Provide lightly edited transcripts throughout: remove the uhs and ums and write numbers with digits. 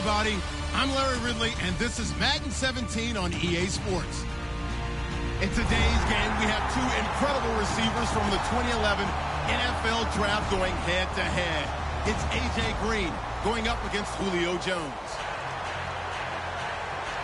everybody. I'm Larry Ridley, and this is Madden 17 on EA Sports. In today's game, we have two incredible receivers from the 2011 NFL Draft going head-to-head. It's A.J. Green going up against Julio Jones.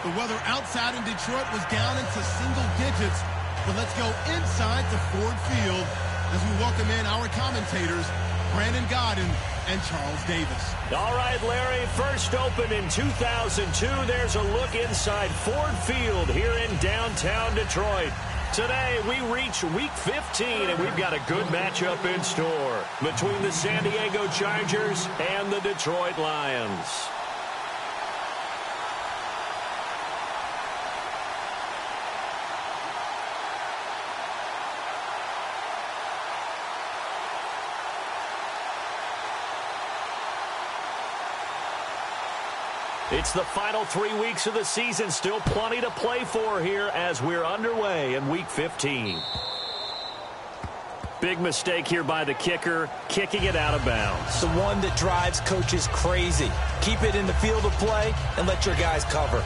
The weather outside in Detroit was down into single digits, but let's go inside to Ford Field as we welcome in our commentators, Brandon Godden and Charles Davis. All right, Larry, first opened in 2002. There's a look inside Ford Field here in downtown Detroit. Today, we reach Week 15, and we've got a good matchup in store between the San Diego Chargers and the Detroit Lions. It's the final 3 weeks of the season. Still plenty to play for here as we're underway in Week 15. Big mistake here by the kicker, kicking it out of bounds. The one that drives coaches crazy. Keep it in the field of play and let your guys cover.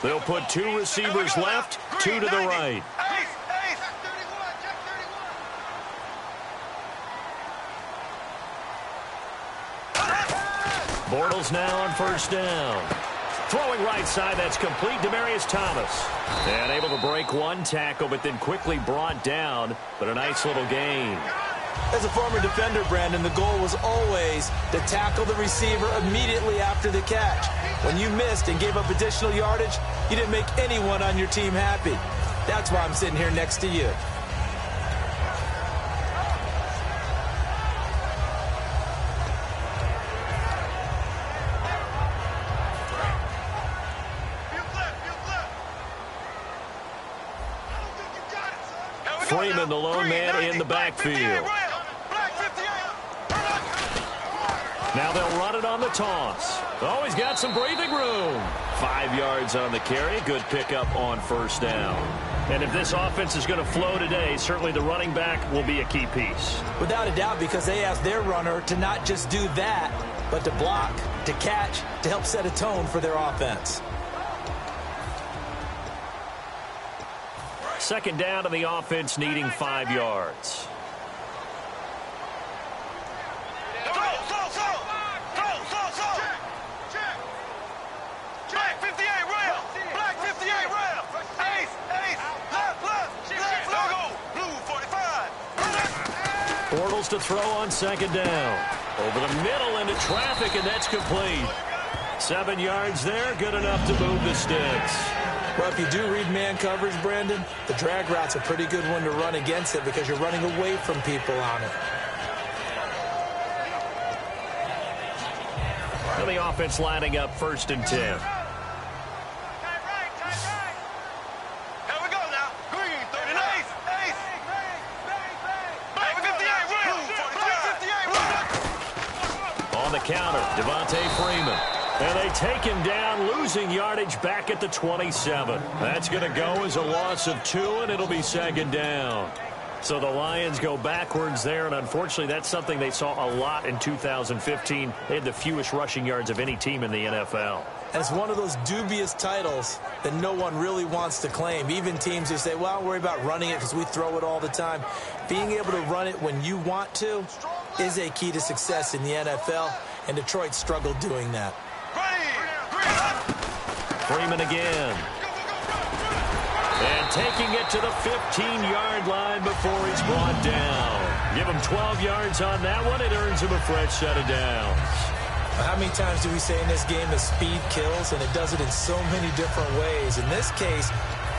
They'll put two receivers left, two to the right. Bortles now on first down. Throwing right side, that's complete. Demaryius Thomas. And able to break one tackle, but then quickly brought down. But a nice little gain. As a former defender, Brandon, the goal was always to tackle the receiver immediately after the catch. When you missed and gave up additional yardage, you didn't make anyone on your team happy. That's why I'm sitting here next to you. Freeman, the lone man in the backfield. Now they'll run it on the toss. Oh, he's got some breathing room. 5 yards on the carry. Good pickup on first down. And if this offense is going to flow today, certainly the running back will be a key piece. Without a doubt, because they asked their runner to not just do that, but to block, to catch, to help set a tone for their offense. Second down, and the offense needing 5 yards. Bortles to throw on second down. Over the middle into traffic, and that's complete. 7 yards there, good enough to move the sticks. Well, if you do read man coverage, Brandon, the drag route's a pretty good one to run against it because you're running away from people on it. And the offense lining up 1st and 10. Counter, Devontae Freeman. And they take him down, losing yardage back at the 27. That's going to go as a loss of 2, and it'll be second down. So the Lions go backwards there, and unfortunately that's something they saw a lot in 2015. They had the fewest rushing yards of any team in the NFL. And it's one of those dubious titles that no one really wants to claim. Even teams who say, well, don't worry about running it because we throw it all the time. Being able to run it when you want to is a key to success in the NFL, and Detroit struggled doing that. Freeman again. And taking it to the 15-yard line before he's brought down. Give him 12 yards on that one. It earns him a fresh set of downs. How many times do we say in this game that speed kills, and it does it in so many different ways? In this case,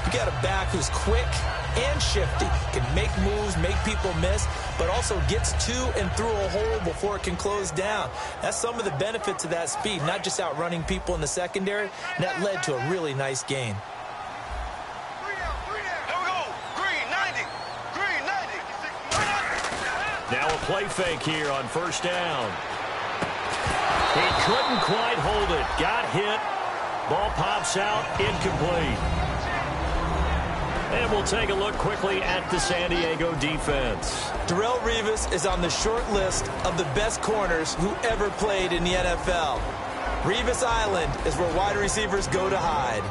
you got a back who's quick and shifty, can make moves, make people miss, but also gets to and through a hole before it can close down. That's some of the benefits of that speed, not just outrunning people in the secondary, and that led to a really nice gain. Now a play fake here on first down. He couldn't quite hold it. Got hit. Ball pops out. Incomplete. And we'll take a look quickly at the San Diego defense. DaReign Rivas is on the short list of the best corners who ever played in the NFL. Rivas Island is where wide receivers go to hide.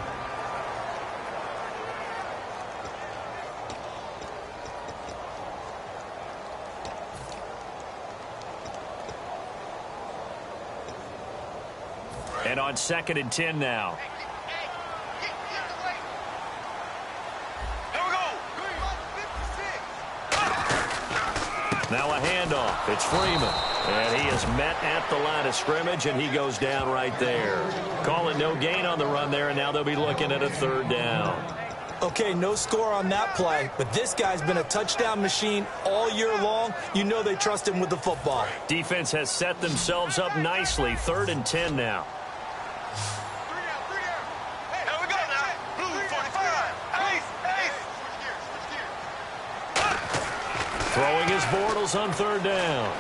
And on 2nd and 10 now. Now a handoff. It's Freeman. And he is met at the line of scrimmage, and he goes down right there. Calling no gain on the run there, and now they'll be looking at a 3rd down. Okay, no score on that play, but this guy's been a touchdown machine all year long. You know they trust him with the football. Defense has set themselves up nicely. 3rd and 10 now. Throwing his Bortles on 3rd down.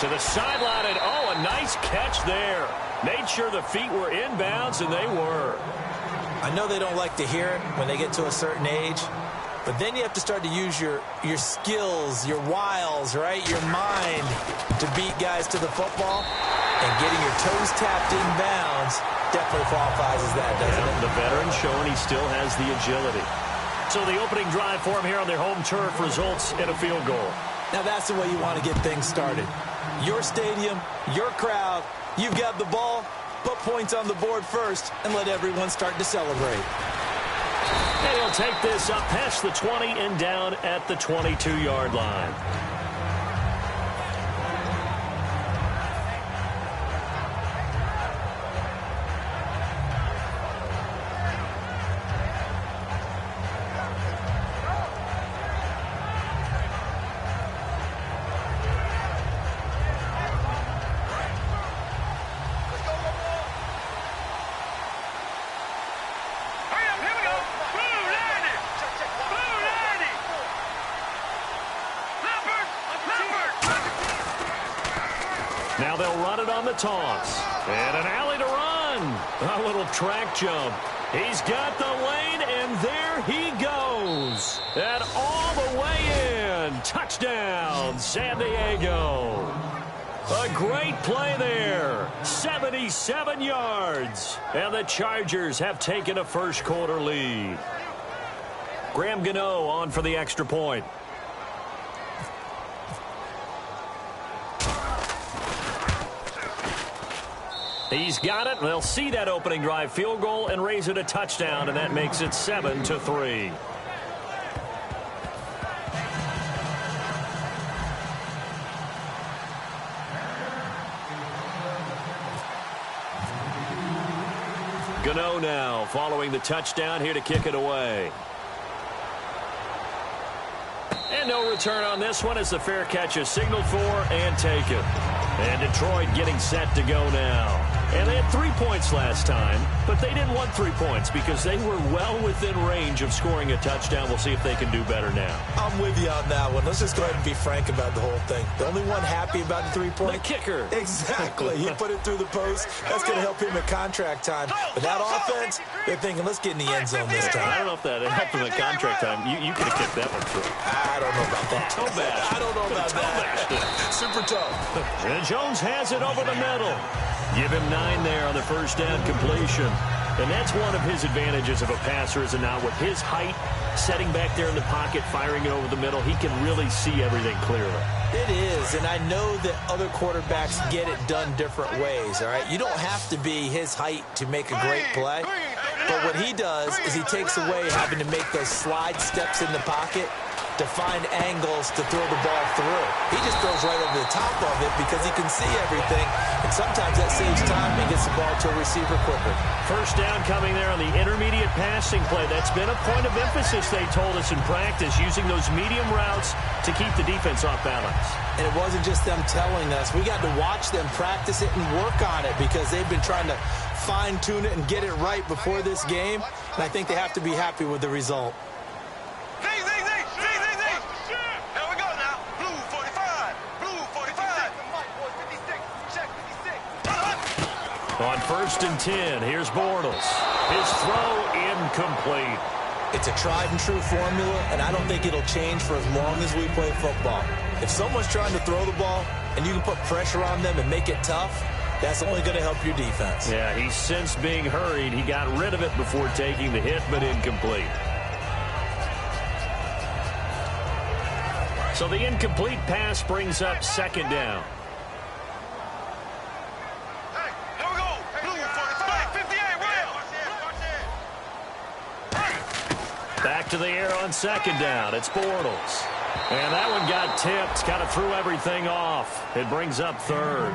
To the sideline, and oh, a nice catch there. Made sure the feet were inbounds, and they were. I know they don't like to hear it when they get to a certain age, but then you have to start to use your skills, your wiles, right, your mind to beat guys to the football. And getting your toes tapped inbounds definitely qualifies as that, doesn't it? The veteran showing he still has the agility. So the opening drive for him here on their home turf results in a field goal. Now that's the way you want to get things started. Your stadium, your crowd, you've got the ball, put points on the board first, and let everyone start to celebrate. And he'll take this up past the 20 and down at the 22-yard line. Now they'll run it on the toss. And an alley to run. A little track jump. He's got the lane, and there he goes. And all the way in. Touchdown, San Diego. A great play there. 77 yards. And the Chargers have taken a first-quarter lead. Graham Gano on for the extra point. He's got it. They'll see that opening drive field goal and raise it a touchdown, and that makes it 7-3. Gano now following the touchdown here to kick it away. And no return on this one as the fair catch is signaled for and taken. And Detroit getting set to go now. And they had 3 points last time, but they didn't want 3 points because they were well within range of scoring a touchdown. We'll see if they can do better now. I'm with you on that one. Let's just go ahead and be frank about the whole thing. The only one happy about the 3-point? The kicker. Exactly. He put it through the post. That's going to help him at contract time. But that offense, they're thinking, let's get in the end zone this time. I don't know if that helped him at contract time. You could have kicked that one through. I don't know about that. Toe bash. I don't know about that. Super toe. And Jones has it over the middle. Give him 9 there on the first down completion. And that's one of his advantages of a passer, is it not? With his height, setting back there in the pocket, firing it over the middle, he can really see everything clearly. It is, and I know that other quarterbacks get it done different ways, all right? You don't have to be his height to make a great play. But what he does is he takes away having to make those slide steps in the pocket to find angles to throw the ball through. He just throws right over the top of it because he can see everything, and sometimes that saves time and gets the ball to a receiver quicker. First down coming there on the intermediate passing play. That's been a point of emphasis, they told us in practice, using those medium routes to keep the defense off balance. And it wasn't just them telling us. We got to watch them practice it and work on it because they've been trying to fine-tune it and get it right before this game, and I think they have to be happy with the result. On 1st and 10, here's Bortles. His throw incomplete. It's a tried and true formula, and I don't think it'll change for as long as we play football. If someone's trying to throw the ball and you can put pressure on them and make it tough, that's only going to help your defense. Yeah, he's since being hurried. He got rid of it before taking the hit, but incomplete. So the incomplete pass brings up 2nd down. Back to the air on 2nd down. It's Bortles. And that one got tipped. Kind of threw everything off. It brings up 3rd.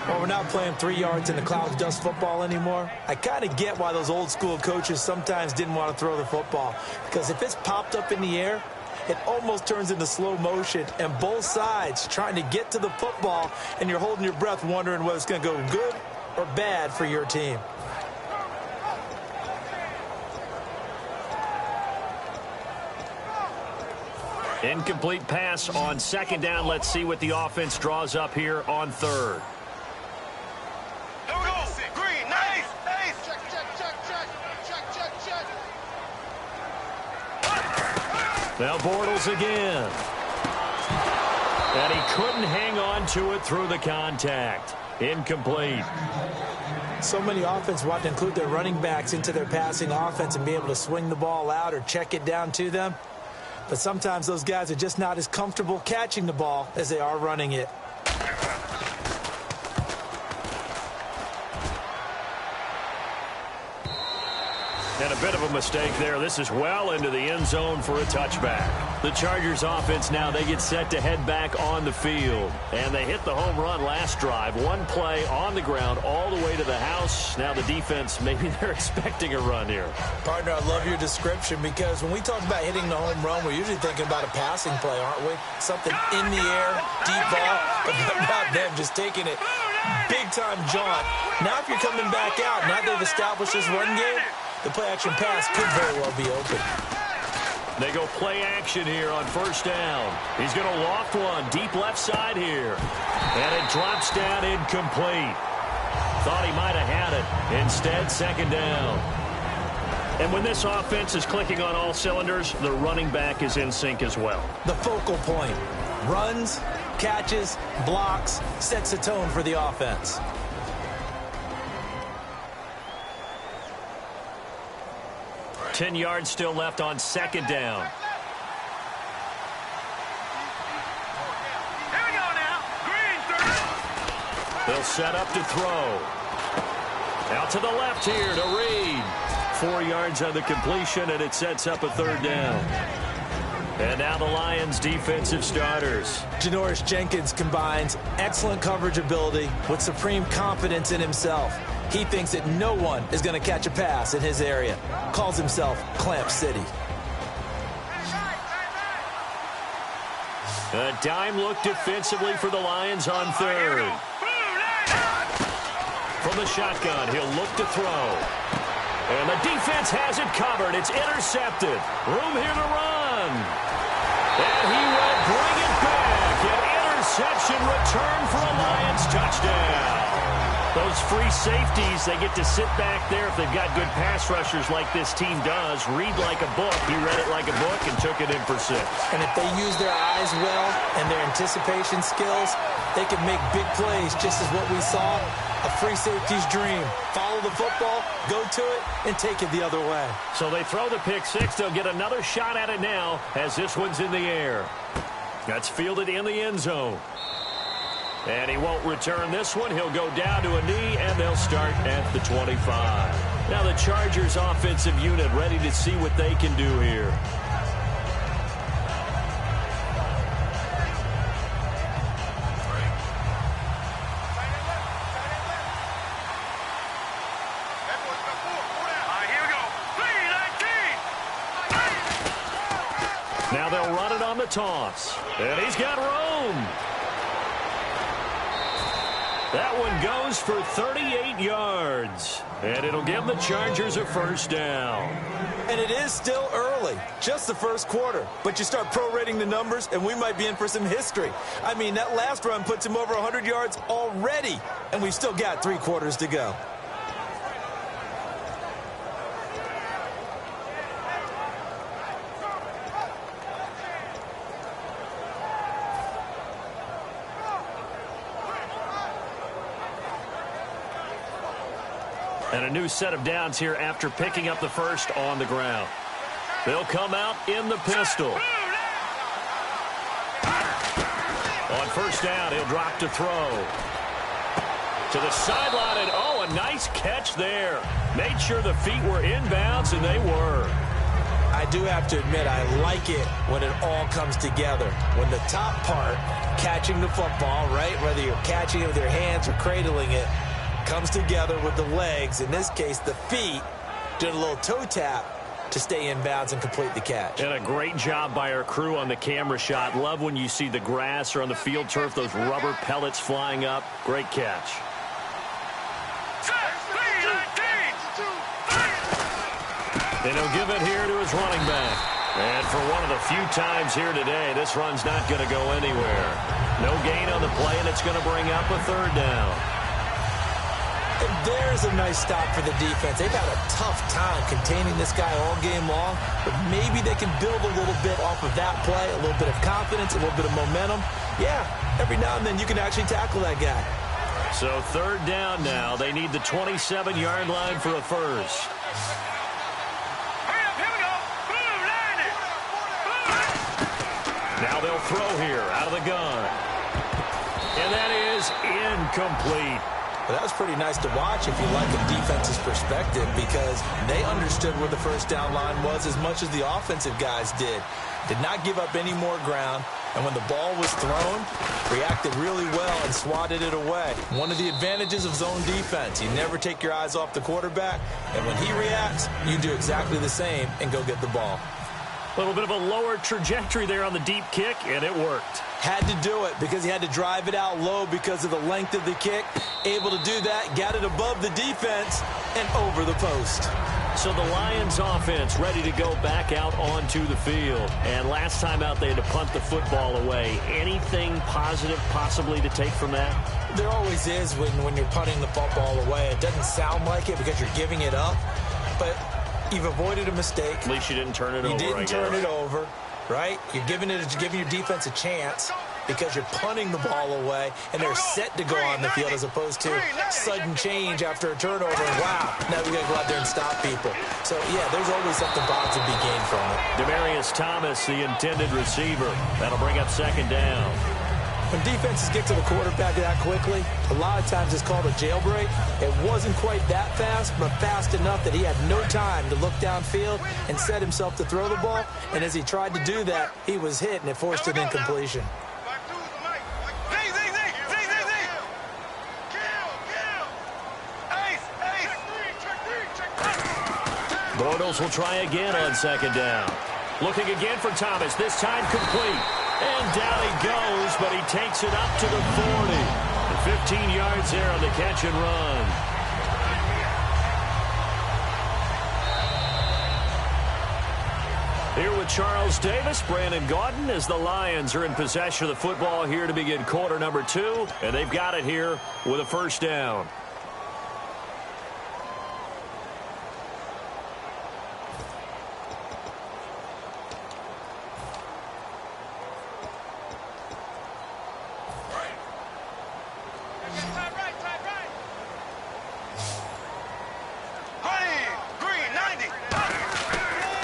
Well, we're not playing 3 yards in the clouds dust football anymore. I kind of get why those old school coaches sometimes didn't want to throw the football. Because if it's popped up in the air, it almost turns into slow motion. And both sides trying to get to the football, and you're holding your breath wondering whether it's going to go good or bad for your team. Incomplete pass on 2nd down. Let's see what the offense draws up here on 3rd. Here we go. Green, nice. Check. Now Bortles again. And he couldn't hang on to it through the contact. Incomplete. So many offenses want to include their running backs into their passing offense and be able to swing the ball out or check it down to them. But sometimes those guys are just not as comfortable catching the ball as they are running it. And a bit of a mistake there. This is well into the end zone for a touchback. The Chargers offense now, they get set to head back on the field. And they hit the home run last drive. One play on the ground all the way to the house. Now the defense, maybe they're expecting a run here. Partner, I love your description because when we talk about hitting the home run, we're usually thinking about a passing play, aren't we? Something in the air, deep ball, but not them just taking it big-time jaunt. Now if you're coming back out, now they've established this run game, the play-action pass could very well be open. They go play action here on 1st down. He's going to loft one deep left side here. And it drops down incomplete. Thought he might have had it. Instead, 2nd down. And when this offense is clicking on all cylinders, the running back is in sync as well. The focal point. Runs, catches, blocks, sets a tone for the offense. Ten yards still left on 2nd down. Here we go now. Green, 30. They'll set up to throw. Out to the left here to Reed. 4 yards on the completion, and it sets up a 3rd down. And now the Lions' defensive starters. Janoris Jenkins combines excellent coverage ability with supreme confidence in himself. He thinks that no one is going to catch a pass in his area. Calls himself Clamp City. A dime look defensively for the Lions on 3rd. From the shotgun, he'll look to throw. And the defense has it covered. It's intercepted. Room here to run. And he will bring it back. An interception return for a Lions touchdown. Those free safeties, they get to sit back there if they've got good pass rushers like this team does. Read like a book. He read it like a book and took it in for 6. And if they use their eyes well and their anticipation skills, they can make big plays, just as what we saw, a free safety's dream. Follow the football, go to it, and take it the other way. So they throw the pick 6. They'll get another shot at it now as this one's in the air. That's fielded in the end zone. And he won't return this one. He'll go down to a knee, and they'll start at the 25. Now the Chargers offensive unit ready to see what they can do here. Now they'll run it on the toss. And he's got room. That one goes for 38 yards. And it'll give the Chargers a 1st down. And it is still early. early, just the first quarter. But you start prorating the numbers, and we might be in for some history. I mean, that last run puts him over 100 yards already, and we've still got 3 quarters to go. And a new set of downs here after picking up the first on the ground. They'll come out in the pistol. On first down, he'll drop to throw. To the sideline, and oh, a nice catch there. Made sure the feet were inbounds, and they were. I do have to admit, I like it when it all comes together. When the top part, catching the football, right, whether you're catching it with your hands or cradling it, comes together with the legs, in this case the feet, doing a little toe tap to stay in bounds and complete the catch. And a great job by our crew on the camera shot. Love when you see the grass or on the field turf, those rubber pellets flying up. Great catch. And he'll give it here to his running back. And for one of the few times here today, this run's not going to go anywhere. No gain on the play, and it's going to bring up a third down. And there's a nice stop for the defense. They've had a tough time containing this guy all game long, but maybe they can build a little bit off of that play, a little bit of confidence, a little bit of momentum. Yeah, every now and then you can actually tackle that guy. So third down now. They need the 27-yard line for a first. Now they'll throw here out of the gun. And that is incomplete. Well, that was pretty nice to watch if you like a defense's perspective, because they understood where the first down line was as much as the offensive guys did. Did not give up any more ground, and when the ball was thrown, reacted really well and swatted it away. One of the advantages of zone defense, you never take your eyes off the quarterback, and when he reacts, you do exactly the same and go get the ball. A little bit of a lower trajectory there on the deep kick, and it worked. Had to do it because he had to drive it out low because of the length of the kick. Able to do that, got it above the defense and over the post. So the Lions offense ready to go back out onto the field. And last time out, they had to punt the football away. Anything positive possibly to take from that? There always is when you're punting the football away. It doesn't sound like it because you're giving it up, but you've avoided a mistake. At least you didn't turn it over. You didn't turn it over, right? You're giving your defense a chance because you're punting the ball away, and they're set to go on the field as opposed to sudden change after a turnover. And wow, now we got to go out there and stop people. So, yeah, there's always something positive to be gained from it. Demaryius Thomas, the intended receiver. That'll bring up second down. When defenses get to the quarterback that quickly, a lot of times it's called a jailbreak. It wasn't quite that fast, but fast enough that he had no time to look downfield and set himself to throw the ball. And as he tried to do that, he was hit, and it forced an incompletion. Bortles will try again on second down. Looking again for Thomas, this time complete. And down he goes, but he takes it up to the 40. And 15 yards there on the catch and run. Here with Charles Davis, Brandon Gaudin, as the Lions are in possession of the football here to begin quarter number 2. And they've got it here with a first down.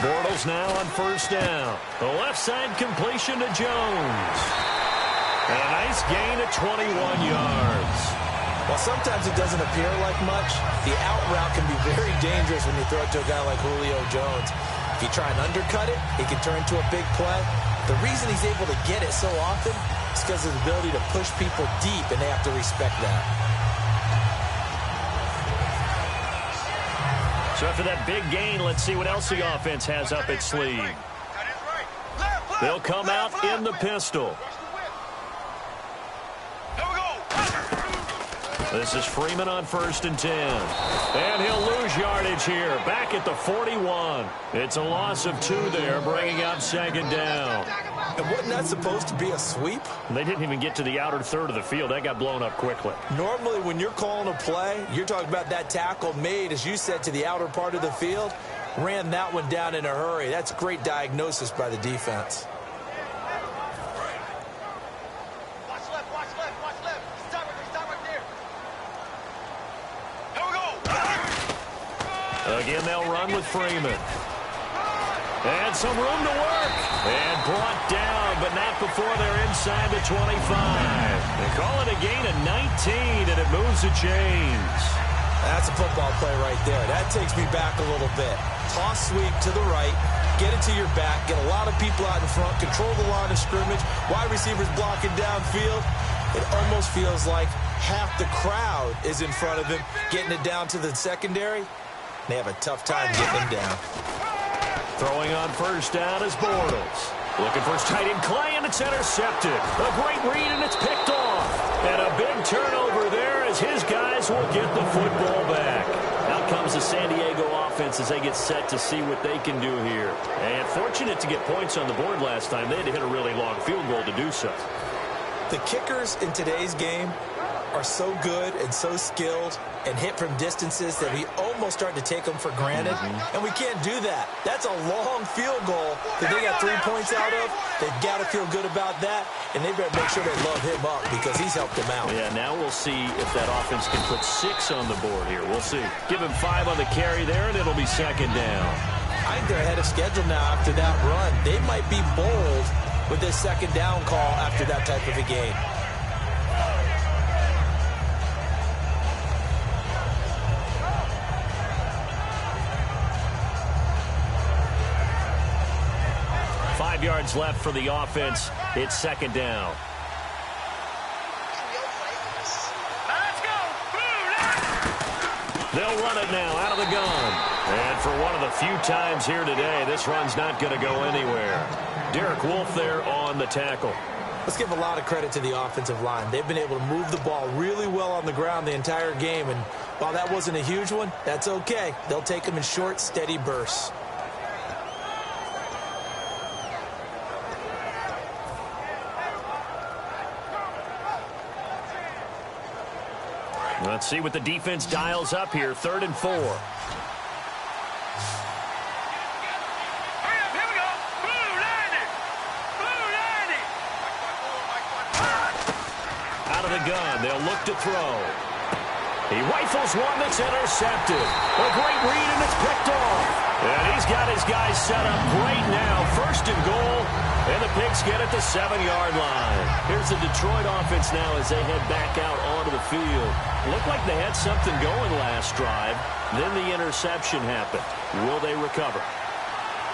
Bortles now on first down. The left side completion to Jones. And a nice gain of 21 yards. While sometimes it doesn't appear like much, the out route can be very dangerous when you throw it to a guy like Julio Jones. If you try and undercut it, it can turn into a big play. The reason he's able to get it so often is because of his ability to push people deep, and they have to respect that. So after that big gain, let's see what else the offense has up its sleeve. They'll come out in the pistol. This is Freeman on 1st and 10. And he'll lose yardage here. Back at the 41. It's a loss of 2 there, bringing up 2nd down. And wasn't that supposed to be a sweep? They didn't even get to the outer third of the field. That got blown up quickly. Normally, when you're calling a play, you're talking about that tackle made, as you said, to the outer part of the field. Ran that one down in a hurry. That's great diagnosis by the defense. Again, they'll run with Freeman. And some room to work. And brought down, but not before they're inside the 25. They call it a gain of 19, and it moves the chains. That's a football play right there. That takes me back a little bit. Toss sweep to the right. Get it to your back. Get a lot of people out in front. Control the line of scrimmage. Wide receivers blocking downfield. It almost feels like half the crowd is in front of him, getting it down to the secondary. They have a tough time getting him down. Throwing on 1st down is Bortles. Looking for his tight end Clay, and it's intercepted. A great read, and it's picked off. And a big turnover there as his guys will get the football back. Out comes the San Diego offense as they get set to see what they can do here. And fortunate to get points on the board last time. They had to hit a really long field goal to do so. The kickers in today's game are so good and so skilled and hit from distances that we almost start to take them for granted. And we can't do that. That's a long field goal that they got 3 points out of. They've got to feel good about that, and they better make sure they love him up because he's helped them out. Yeah, now we'll see if that offense can put 6 on the board here. We'll see. Give him 5 on the carry there, and it'll be 2nd down. I think they're ahead of schedule now after that run. They might be bold with this 2nd down call after that type of a game. Yards left for the offense. It's 2nd down. Let's go. They'll run it now out of the gun. And for one of the few times here today, this run's not going to go anywhere. Derek Wolfe there on the tackle. Let's give a lot of credit to the offensive line. They've been able to move the ball really well on the ground the entire game. And while that wasn't a huge one, that's okay. They'll take them in short, steady bursts. Let's see what the defense dials up here. 3rd and 4. Here we go. Blue 90. Out of the gun. They'll look to throw. He rifles one that's intercepted. A great read, and it's picked off. And he's got his guys set up great now. 1st and goal. And the Pigs get at the 7-yard line. Here's the Detroit offense now as they head back out onto the field. Looked like they had something going last drive. Then the interception happened. Will they recover?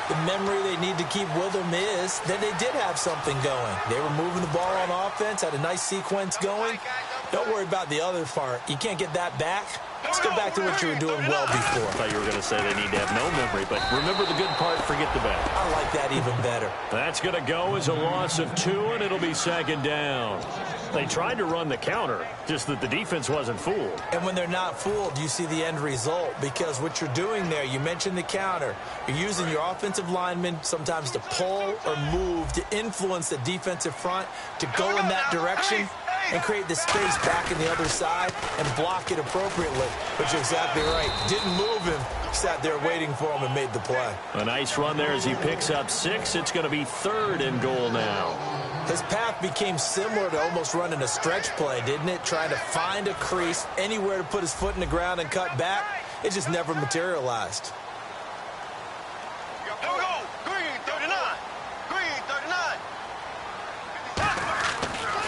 The memory they need to keep with them is that they did have something going. They were moving the ball on offense, had a nice sequence going. Don't worry about the other part. You can't get that back. Let's go back to what you were doing well before. I thought you were going to say they need to have no memory, but remember the good part, forget the bad. I like that even better. That's going to go as a loss of 2, and it'll be 2nd down. They tried to run the counter, just that the defense wasn't fooled. And when they're not fooled, you see the end result, because what you're doing there, you mentioned the counter. You're using your offensive linemen sometimes to pull or move to influence the defensive front to go in that direction and create the space back in the other side and block it appropriately. But you're exactly right. Didn't move him. Sat there waiting for him and made the play. A nice run there as he picks up 6. It's going to be 3rd and goal now. His path became similar to almost running a stretch play, didn't it? Trying to find a crease, anywhere to put his foot in the ground and cut back. It just never materialized. Here we go. Green 39. Green 39.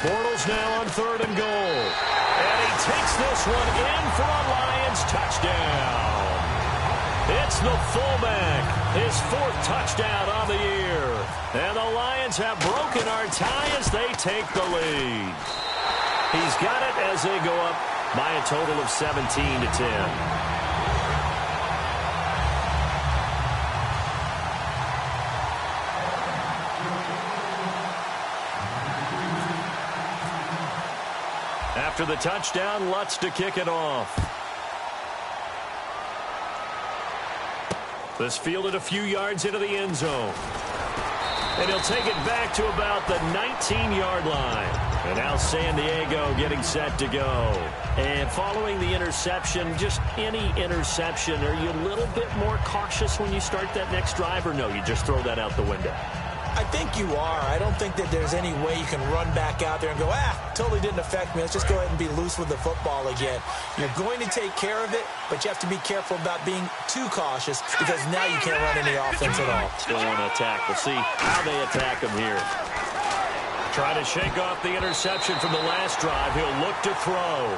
Bortles now on 3rd and goal. And he takes this one in for a Lions touchdown. It's the fullback, his 4th touchdown on the year. And the Lions have broken our tie as they take the lead. He's got it as they go up by a total of 17-10. After the touchdown, Lutz to kick it off. This fielded a few yards into the end zone. And he'll take it back to about the 19-yard line. And now San Diego getting set to go. And following the interception, just any interception, are you a little bit more cautious when you start that next drive, or no, you just throw that out the window? I think you are. I don't think that there's any way you can run back out there and go, totally didn't affect me. Let's just go ahead and be loose with the football again. You're going to take care of it, but you have to be careful about being too cautious because now you can't run any offense at all. Still want to attack. We'll see how they attack him here. Trying to shake off the interception from the last drive. He'll look to throw.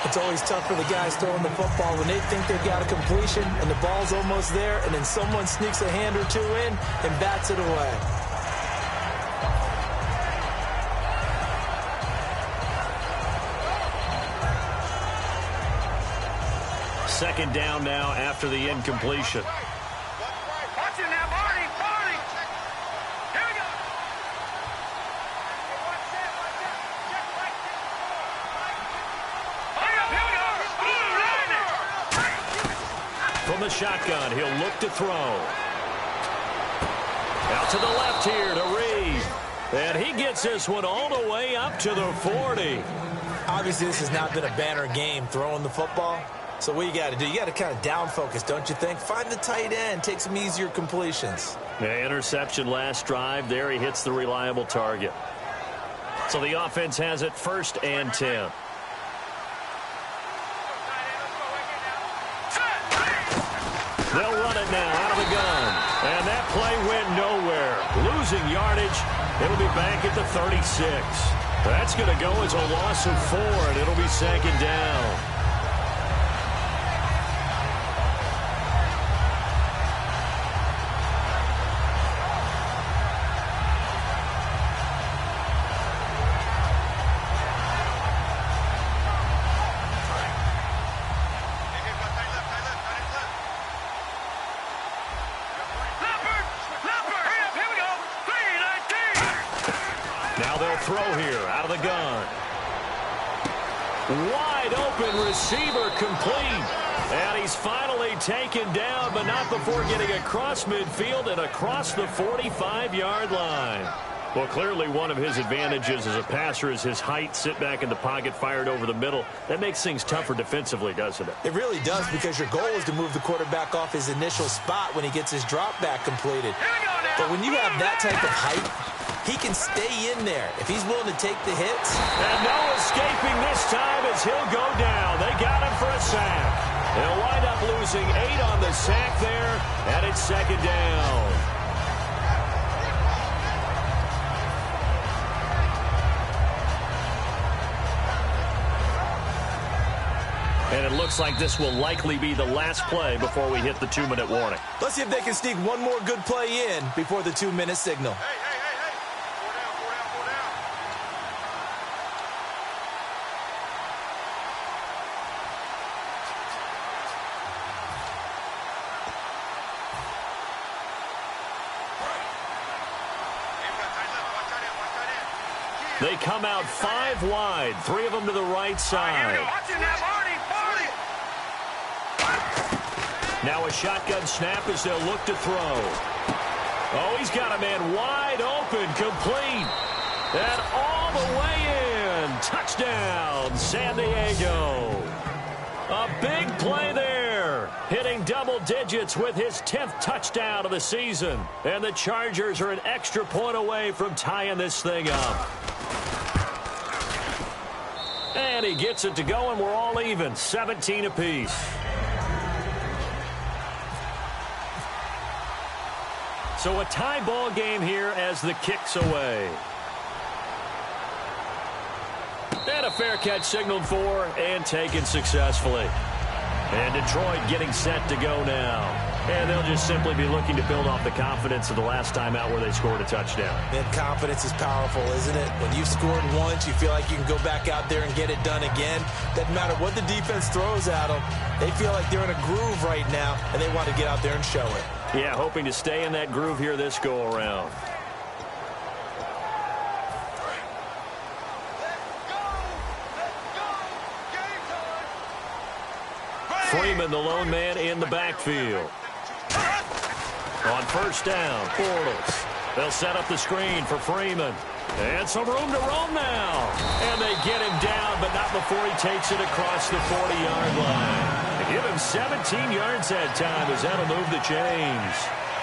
It's always tough for the guys throwing the football when they think they've got a completion and the ball's almost there, and then someone sneaks a hand or two in and bats it away. Second down now after the incompletion. Watch it now, Marty. Here we go. From the shotgun, he'll look to throw. Out to the left here to Reed. And he gets this one all the way up to the 40. Obviously, this has not been a banner game throwing the football. So what you got to do, you got to kind of down focus, don't you think? Find the tight end, take some easier completions. The interception last drive. There he hits the reliable target. So the offense has it 1st and 10. They'll run it now out of the gun. And that play went nowhere. Losing yardage. It'll be back at the 36. That's going to go as a loss of 4, and it'll be 2nd down. Throw here out of the gun. Wide open receiver complete. And he's finally taken down, but not before getting across midfield and across the 45-yard line. Well, clearly one of his advantages as a passer is his height. Sit back in the pocket, fired over the middle. That makes things tougher defensively, doesn't it? It really does, because your goal is to move the quarterback off his initial spot when he gets his drop back completed. But when you have that type of height, he can stay in there if he's willing to take the hits. And no escaping this time as he'll go down. They got him for a sack. They'll wind up losing 8 on the sack there, and it's 2nd down. And it looks like this will likely be the last play before we hit the 2-minute warning. Let's see if they can sneak one more good play in before the 2-minute signal. They come out 5 wide, 3 of them to the right side. Now a shotgun snap as they'll look to throw. Oh, he's got a man wide open, complete. And all the way in. Touchdown, San Diego. A big play there. Hitting double digits with his 10th touchdown of the season. And the Chargers are an extra point away from tying this thing up. And he gets it to go, and we're all even, 17 apiece. So a tie ball game here as the kick's away. And a fair catch signaled for and taken successfully. And Detroit getting set to go now. And they'll just simply be looking to build off the confidence of the last time out where they scored a touchdown. And confidence is powerful, isn't it? When you've scored once, you feel like you can go back out there and get it done again. Doesn't matter what the defense throws at them. They feel like they're in a groove right now, and they want to get out there and show it. Yeah, hoping to stay in that groove here this go-around. Freeman, the lone man in the backfield. On first down, Bortles. They'll set up the screen for Freeman. And some room to roam now. And they get him down, but not before he takes it across the 40-yard line. They give him 17 yards that time as that'll move the chains.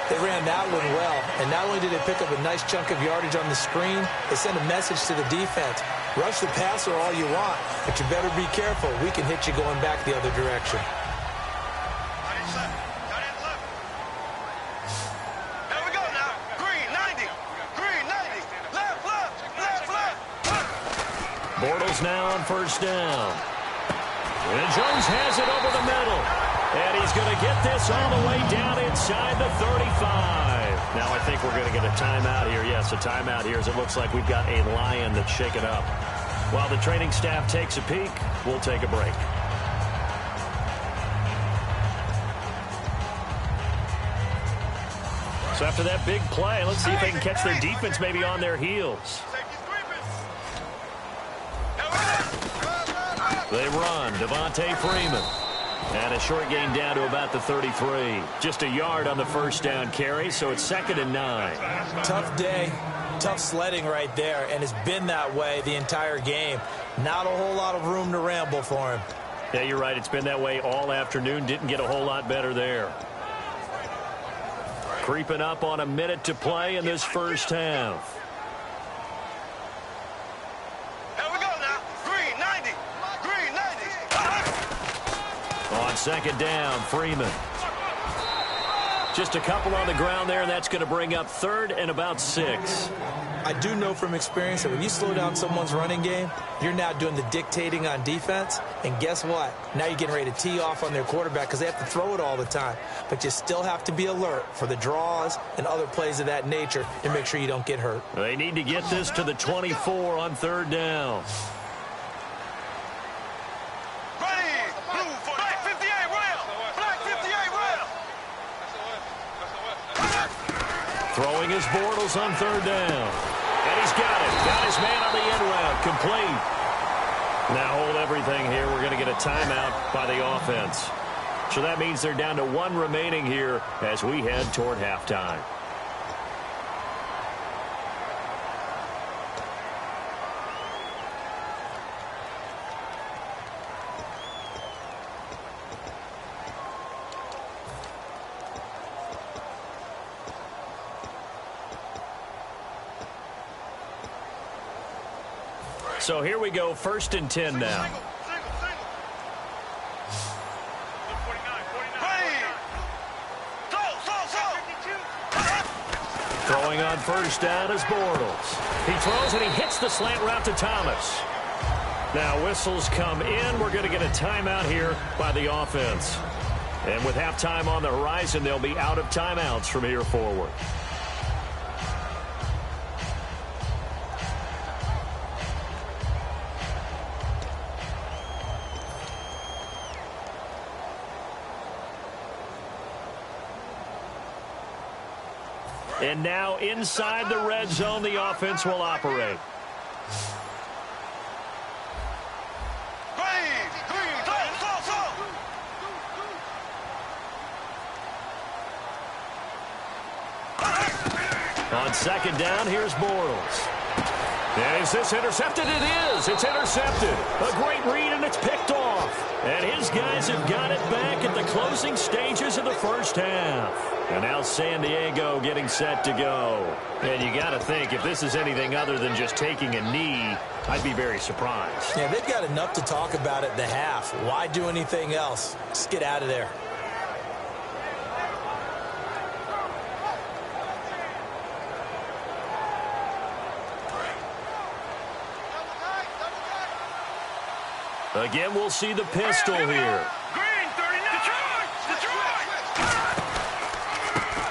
They ran that one well, and not only did they pick up a nice chunk of yardage on the screen, they sent a message to the defense. Rush the passer all you want, but you better be careful. We can hit you going back the other direction. Bortles now on first down. And Jones has it over the middle. And he's going to get this all the way down inside the 35. Now I think we're going to get a timeout here. Yes, a timeout here as it looks like we've got a Lion that's shaken up. While the training staff takes a peek, we'll take a break. So after that big play, let's see if they can catch their defense maybe on their heels. They run. Devontae Freeman. And a short gain down to about the 33. Just a yard on the first down carry, so it's 2nd and 9. Tough day. Tough sledding right there, and it's been that way the entire game. Not a whole lot of room to ramble for him. Yeah, you're right. It's been that way all afternoon. Didn't get a whole lot better there. Creeping up on a minute to play in this first half. On second down, Freeman. Just a couple on the ground there, and that's going to bring up 3rd and about 6. I do know from experience that when you slow down someone's running game, you're now doing the dictating on defense. And guess what? Now you're getting ready to tee off on their quarterback because they have to throw it all the time. But you still have to be alert for the draws and other plays of that nature and make sure you don't get hurt. They need to get this to the 24 on 3rd down. Throwing his Bortles on 3rd down. And he's got it. Got his man on the end route. Complete. Now hold everything here. We're going to get a timeout by the offense. So that means they're down to 1 remaining here as we head toward halftime. So here we go, 1st and 10 now. Throwing on first down is Bortles. He throws and he hits the slant route to Thomas. Now whistles come in. We're going to get a timeout here by the offense. And with halftime on the horizon, they'll be out of timeouts from here forward. And now inside the red zone, the offense will operate. On 2nd down, here's Bortles. And is this intercepted? It is. It's intercepted. A great read, and it's picked off. And his guys have got it back at the closing stages of the first half. And now San Diego getting set to go. And you got to think, if this is anything other than just taking a knee, I'd be very surprised. Yeah, they've got enough to talk about at the half. Why do anything else? Just get out of there. Again, we'll see the pistol here.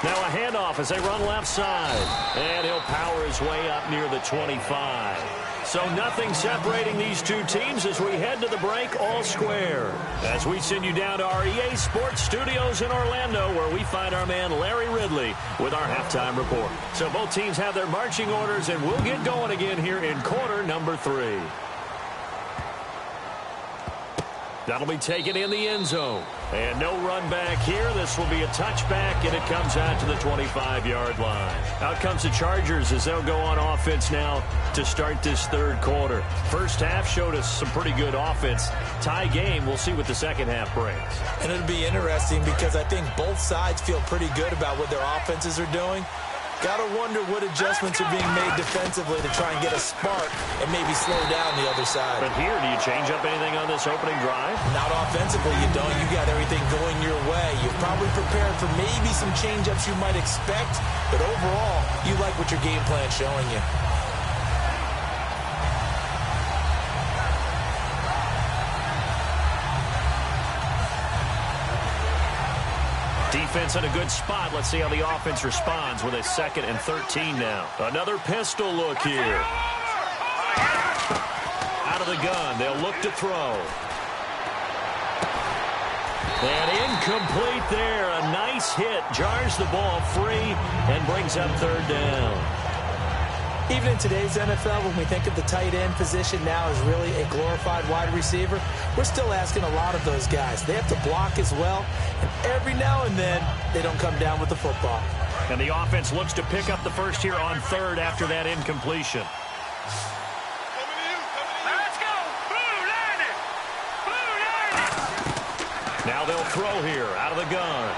Now a handoff as they run left side. And he'll power his way up near the 25. So nothing separating these two teams as we head to the break, all square. As we send you down to our EA Sports Studios in Orlando, where we find our man Larry Ridley with our halftime report. So both teams have their marching orders, and we'll get going again here in quarter number 3. That'll be taken in the end zone. And no run back here. This will be a touchback, and it comes out to the 25-yard line. Out comes the Chargers as they'll go on offense now to start this third quarter. First half showed us some pretty good offense. Tie game. We'll see what the second half brings. And it'll be interesting because I think both sides feel pretty good about what their offenses are doing. Got to wonder what adjustments are being made defensively to try and get a spark and maybe slow down the other side. But here, do you change up anything on this opening drive? Not offensively, you don't. You got everything going your way. You're probably prepared for maybe some change-ups you might expect, but overall, you like what your game plan's showing you. Defense in a good spot. Let's see how the offense responds with a 2nd and 13 now. Another pistol look here. Out of the gun. They'll look to throw. And incomplete there. A nice hit. Jars the ball free and brings up 3rd down. Even in today's NFL, when we think of the tight end position now as really a glorified wide receiver, we're still asking a lot of those guys. They have to block as well, and every now and then, they don't come down with the football. And the offense looks to pick up the first here on 3rd after that incompletion. Let's go! Now they'll throw here out of the gun.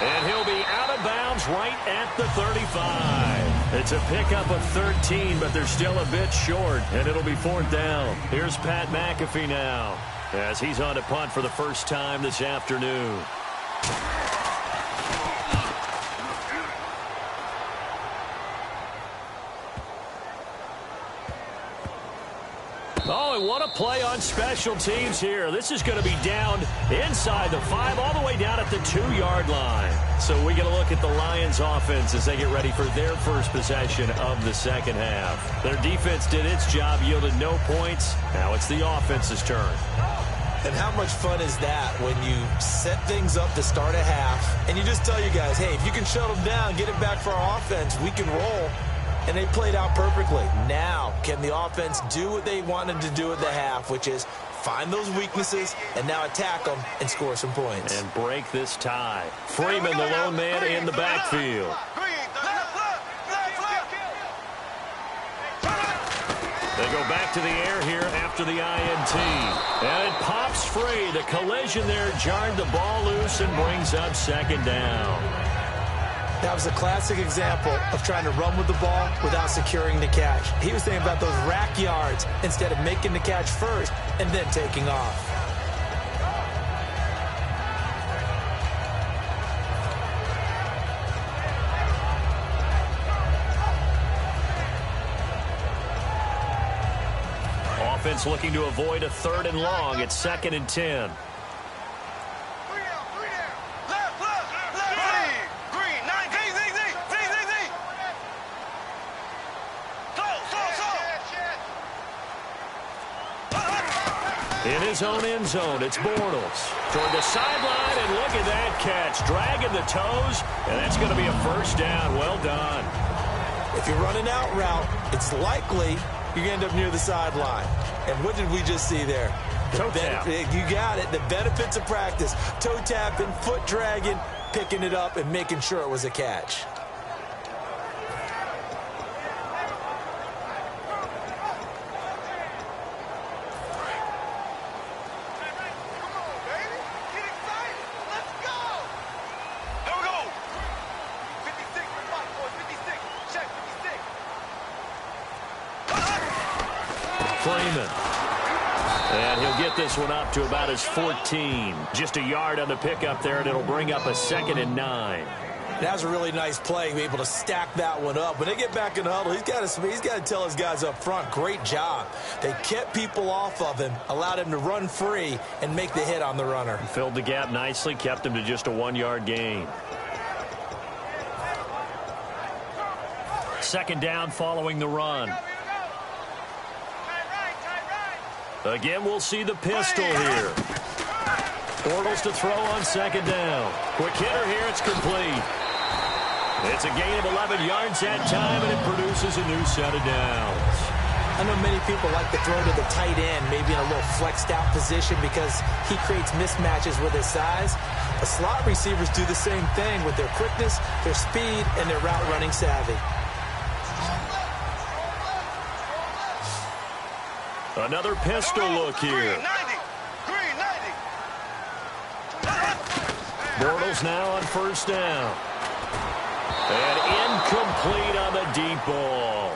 And he'll be out of bounds right at the 35. It's a pickup of 13, but they're still a bit short, and it'll be 4th down. Here's Pat McAfee now as he's on to punt for the first time this afternoon. Oh, and what a play on special teams here. This is going to be down inside the 5, all the way down at the 2-yard line. So we get a look at the Lions offense as they get ready for their first possession of the second half. Their defense did its job, yielded no points. Now it's the offense's turn. And how much fun is that when you set things up to start a half and you just tell you guys, hey, if you can shut them down, get it back for our offense, we can roll. And they played out perfectly. Now, can the offense do what they wanted to do at the half, which is find those weaknesses and now attack them and score some points. And break this tie. Freeman, the lone man in the backfield. They go back to the air here after the INT. And it pops free. The collision there jarred the ball loose and brings up 2nd down. That was a classic example of trying to run with the ball without securing the catch. He was thinking about those rack yards instead of making the catch first and then taking off. Offense looking to avoid a 3rd and long. It's 2nd and 10. In his own end zone, it's Bortles toward the sideline, and look at that catch. Dragging the toes, and that's going to be a 1st down. Well done. If you're running out route, it's likely you're going to end up near the sideline. And what did we just see there? Toe tap. You got it. The benefits of practice. Toe tapping, foot dragging, picking it up, and making sure it was a catch. Freeman. And he'll get this one up to about his 14. Just a yard on the pickup there, and it'll bring up a 2nd and 9. That was a really nice play, to be able to stack that one up. When they get back in the huddle, he's got to tell his guys up front, great job. They kept people off of him, allowed him to run free, and make the hit on the runner. Filled the gap nicely, kept him to just a 1-yard gain. 2nd down following the run. Again, we'll see the pistol here. Bortles to throw on 2nd down. Quick hitter here, it's complete. It's a gain of 11 yards that time, and it produces a new set of downs. I know many people like to throw to the tight end, maybe in a little flexed out position because he creates mismatches with his size. The slot receivers do the same thing with their quickness, their speed, and their route running savvy. Another pistol look here. Green 90. Bortles now on first down. And incomplete on the deep ball.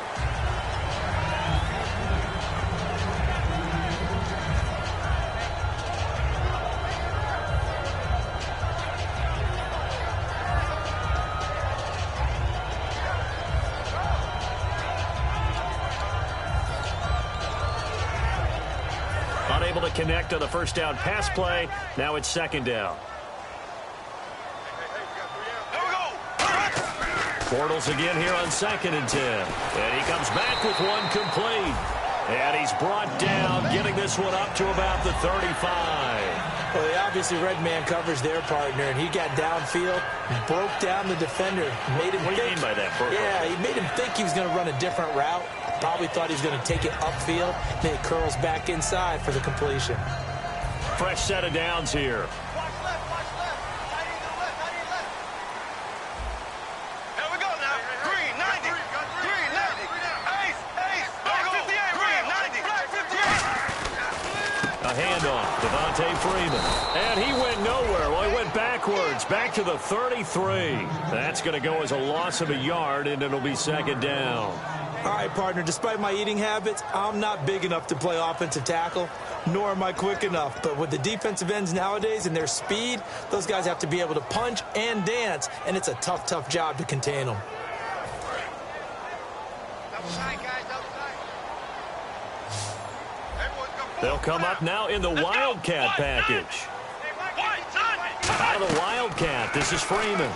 Unable to connect on the first down pass play. Now it's second down. Bortles again here on 2nd and 10. And he comes back with one complete. And he's brought down, getting this one up to about the 35. Well, they obviously red man covers their partner, and he got downfield, broke down the defender, made him What do you mean by that, Burke? Yeah, he made him think he was going to run a different route. Probably thought he was going to take it upfield. Then it curls back inside for the completion. Fresh set of downs here. Watch left. Tight end to the left. Here we go now. Green 90. Green 90. Ace. Black 58. Green 90. Black 58. A handoff. Devontae Freeman. And he went nowhere. Well, he went backwards. Back to the 33. That's going to go as a loss of a yard, and it'll be second down. All right, partner, despite my eating habits, I'm not big enough to play offensive tackle, nor am I quick enough. But with the defensive ends nowadays and their speed, those guys have to be able to punch and dance, and it's a tough job to contain them. They'll come up now in the Wildcat package. Out of the Wildcat, this is Freeman.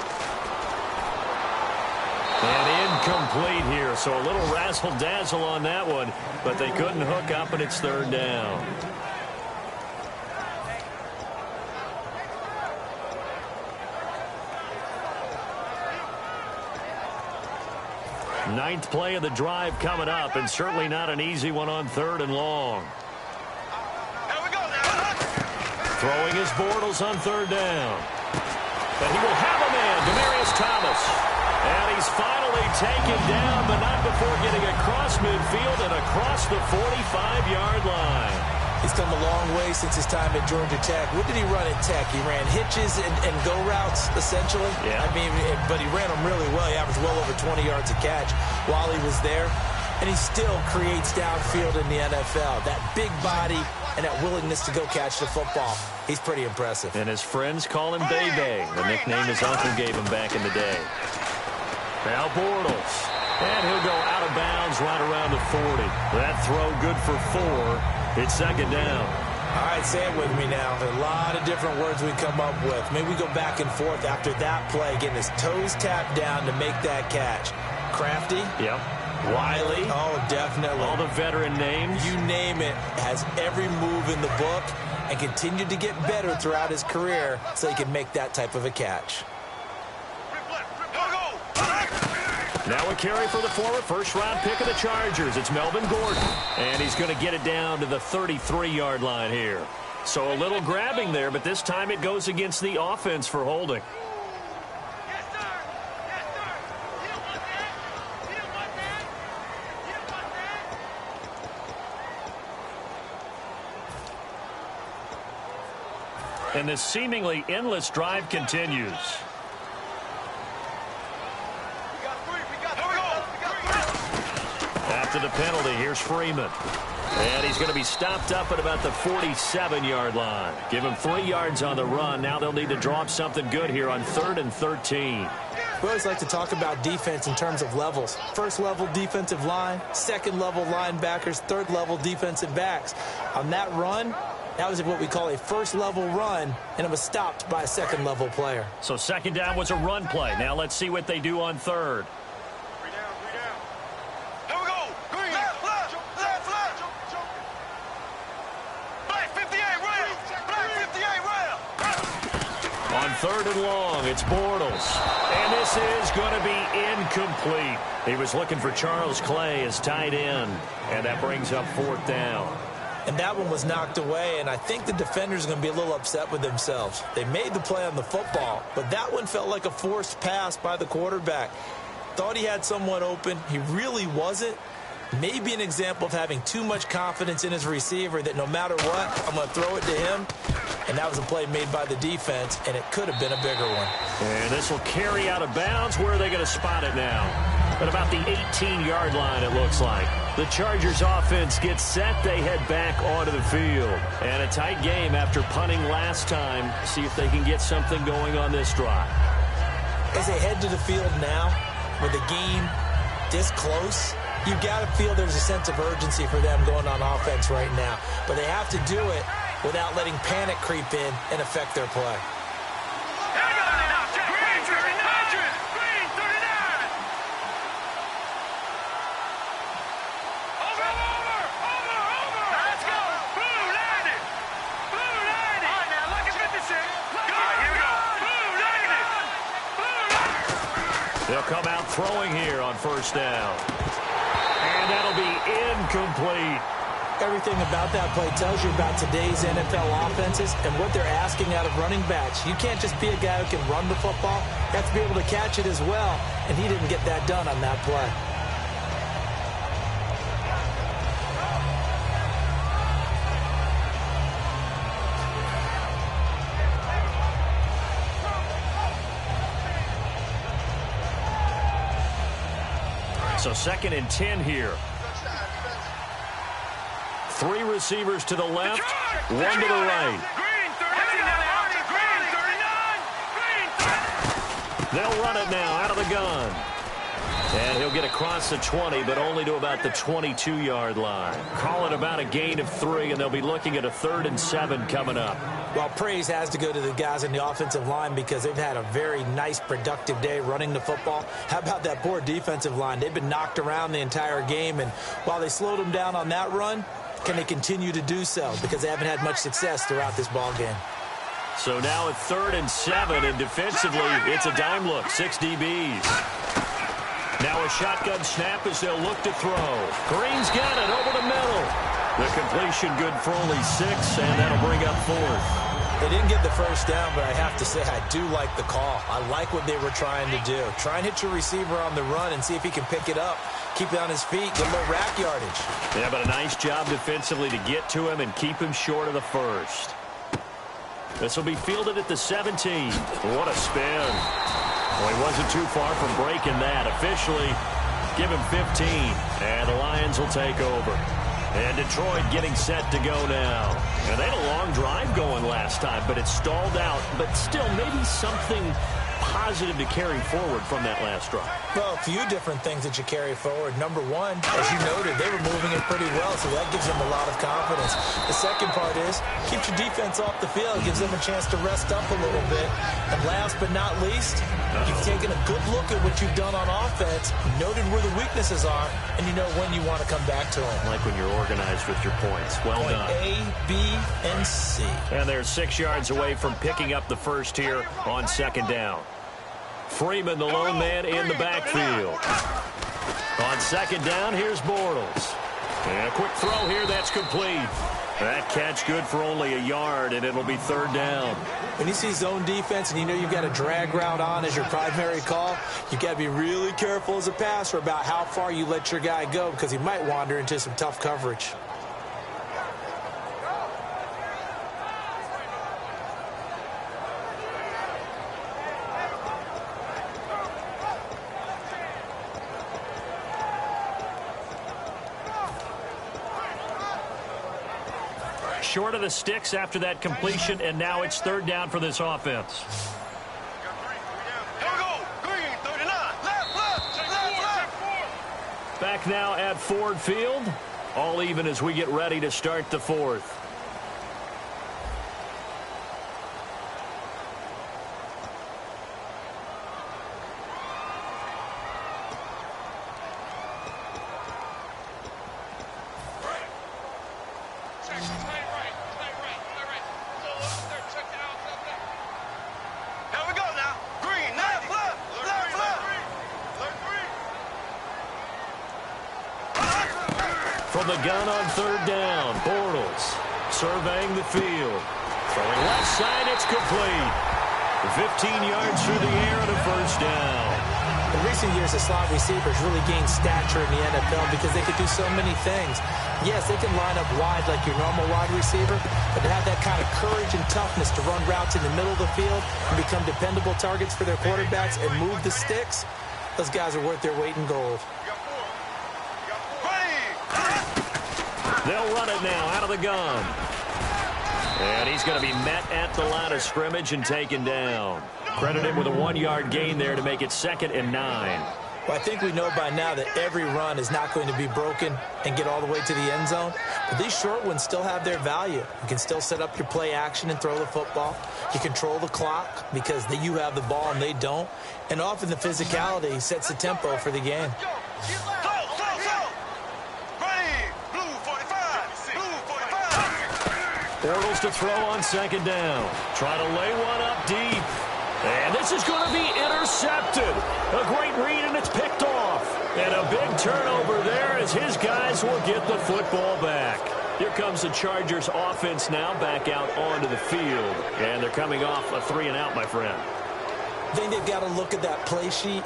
And incomplete here, so a little razzle-dazzle on that one, but they couldn't hook up, and it's third down. Ninth play of the drive coming up, and certainly not an easy one on 3rd and long. Throwing his Bortles on 3rd down. And he will have a man, Demaryius Thomas. And he's finally taken down, but not before getting across midfield and across the 45-yard line. He's come a long way since his time at Georgia Tech. What did he run at Tech? He ran hitches and go routes, essentially. Yeah. I mean, but he ran them really well. He averaged well over 20 yards a catch while he was there. And he still creates downfield in the NFL. That big body and that willingness to go catch the football. He's pretty impressive. And his friends call him Bebe, the nickname his uncle gave him back in the day. Now Bortles. And he'll go out of bounds right around the 40. That throw good for 4. It's second down. All right, say it with me now. There are a lot of different words we come up with. Maybe we go back and forth after that play, getting his toes tapped down to make that catch. Crafty. Yep. Wiley. Oh, definitely. All the veteran names. You name it. Has every move in the book and continued to get better throughout his career so he can make that type of a catch. Now a carry for the former first-round pick of the Chargers. It's Melvin Gordon. And he's going to get it down to the 33-yard line here. So a little grabbing there, but this time it goes against the offense for holding. And this seemingly endless drive continues. After the penalty, here's Freeman. And he's going to be stopped up at about the 47-yard line. Give him 3 yards on the run. Now they'll need to draw up something good here on 3rd and 13. We always like to talk about defense in terms of levels. First-level defensive line, second-level linebackers, third-level defensive backs. On that run, that was what we call a first-level run, and it was stopped by a second-level player. So second down was a run play. Now let's see what they do on 3rd. On 3rd and long. It's Bortles. And this is going to be incomplete. He was looking for Charles Clay as tight end. And that brings up 4th down. And that one was knocked away, and I think the defenders are going to be a little upset with themselves. They made the play on the football, but that one felt like a forced pass by the quarterback. Thought he had someone open. He really wasn't. Maybe an example of having too much confidence in his receiver that no matter what, I'm going to throw it to him. And that was a play made by the defense, and it could have been a bigger one. And this will carry out of bounds. Where are they going to spot it now? At about the 18-yard line, it looks like. The Chargers offense gets set. They head back onto the field. And a tight game after punting last time. See if they can get something going on this drive. As they head to the field now, with the game this close, you've got to feel there's a sense of urgency for them going on offense right now. But they have to do it without letting panic creep in and affect their play. They'll come out throwing here on 1st down. And that'll be incomplete. Everything about that play tells you about today's NFL offenses and what they're asking out of running backs. You can't just be a guy who can run the football. You have to be able to catch it as well, and he didn't get that done on that play. So 2nd and 10 here. 3 receivers to the left, 1 to the right. They'll run it now out of the gun. And he'll get across the 20, but only to about the 22-yard line. Call it about a gain of 3, and they'll be looking at a 3rd and 7 coming up. Well, praise has to go to the guys in the offensive line because they've had a very nice, productive day running the football. How about that poor defensive line? They've been knocked around the entire game, and while they slowed them down on that run, can they continue to do so? Because they haven't had much success throughout this ball game. So now at 3rd and 7, and defensively, it's a dime look, 6 DBs. Now a shotgun snap as they'll look to throw. Green's got it over the middle. The completion good for only 6, and that'll bring up 4th. They didn't get the 1st down, but I have to say I do like the call. I like what they were trying to do. Try and hit your receiver on the run and see if he can pick it up, keep it on his feet, get a little rack yardage. Yeah, but a nice job defensively to get to him and keep him short of the 1st. This will be fielded at the 17. What a spin. Well, he wasn't too far from breaking that. Officially, give him 15, and the Lions will take over. And Detroit getting set to go now. And they had a long drive going last time, but it stalled out. But still, maybe something positive to carry forward from that last drive. Well, a few different things that you carry forward. Number one, as you noted, they were moving it pretty well, so that gives them a lot of confidence. The second part is, keeps your defense off the field, gives them a chance to rest up a little bit. And last but not least, you've taken a good look at what you've done on offense, noted where the weaknesses are, and you know when you want to come back to them. Like when you're organized with your points. Well done. Point A, B, and C. And they're 6 yards away from picking up the 1st here on 2nd down. Freeman, the lone man in the backfield. On 2nd down, here's Bortles. And a quick throw here, that's complete. That catch good for only a yard, and it'll be 3rd down. When you see zone defense and you know you've got a drag route on as your primary call, you've got to be really careful as a passer about how far you let your guy go because he might wander into some tough coverage. Short of the sticks after that completion, and now it's 3rd down for this offense. Back now at Ford Field. All even as we get ready to start the 4th. the gun on third down. Bortles surveying the field. Throwing left side, it's complete. 15 yards through the air and a first down. In recent years, the slot receivers really gained stature in the NFL because they could do so many things. Yes, they can line up wide like your normal wide receiver, but to have that kind of courage and toughness to run routes in the middle of the field and become dependable targets for their quarterbacks and move the sticks, those guys are worth their weight in gold. They'll run it now out of the gun. And he's going to be met at the line of scrimmage and taken down. Credited with a 1-yard gain there to make it 2nd and 9. Well, I think we know by now that every run is not going to be broken and get all the way to the end zone. But these short ones still have their value. You can still set up your play action and throw the football. You control the clock because you have the ball and they don't. And often the physicality sets the tempo for the game. Bortles to throw on 2nd down. Try to lay one up deep. And this is going to be intercepted. A great read, and it's picked off. And a big turnover there as his guys will get the football back. Here comes the Chargers offense now back out onto the field. And they're coming off a 3-and-out, my friend. I think they've got to look at that play sheet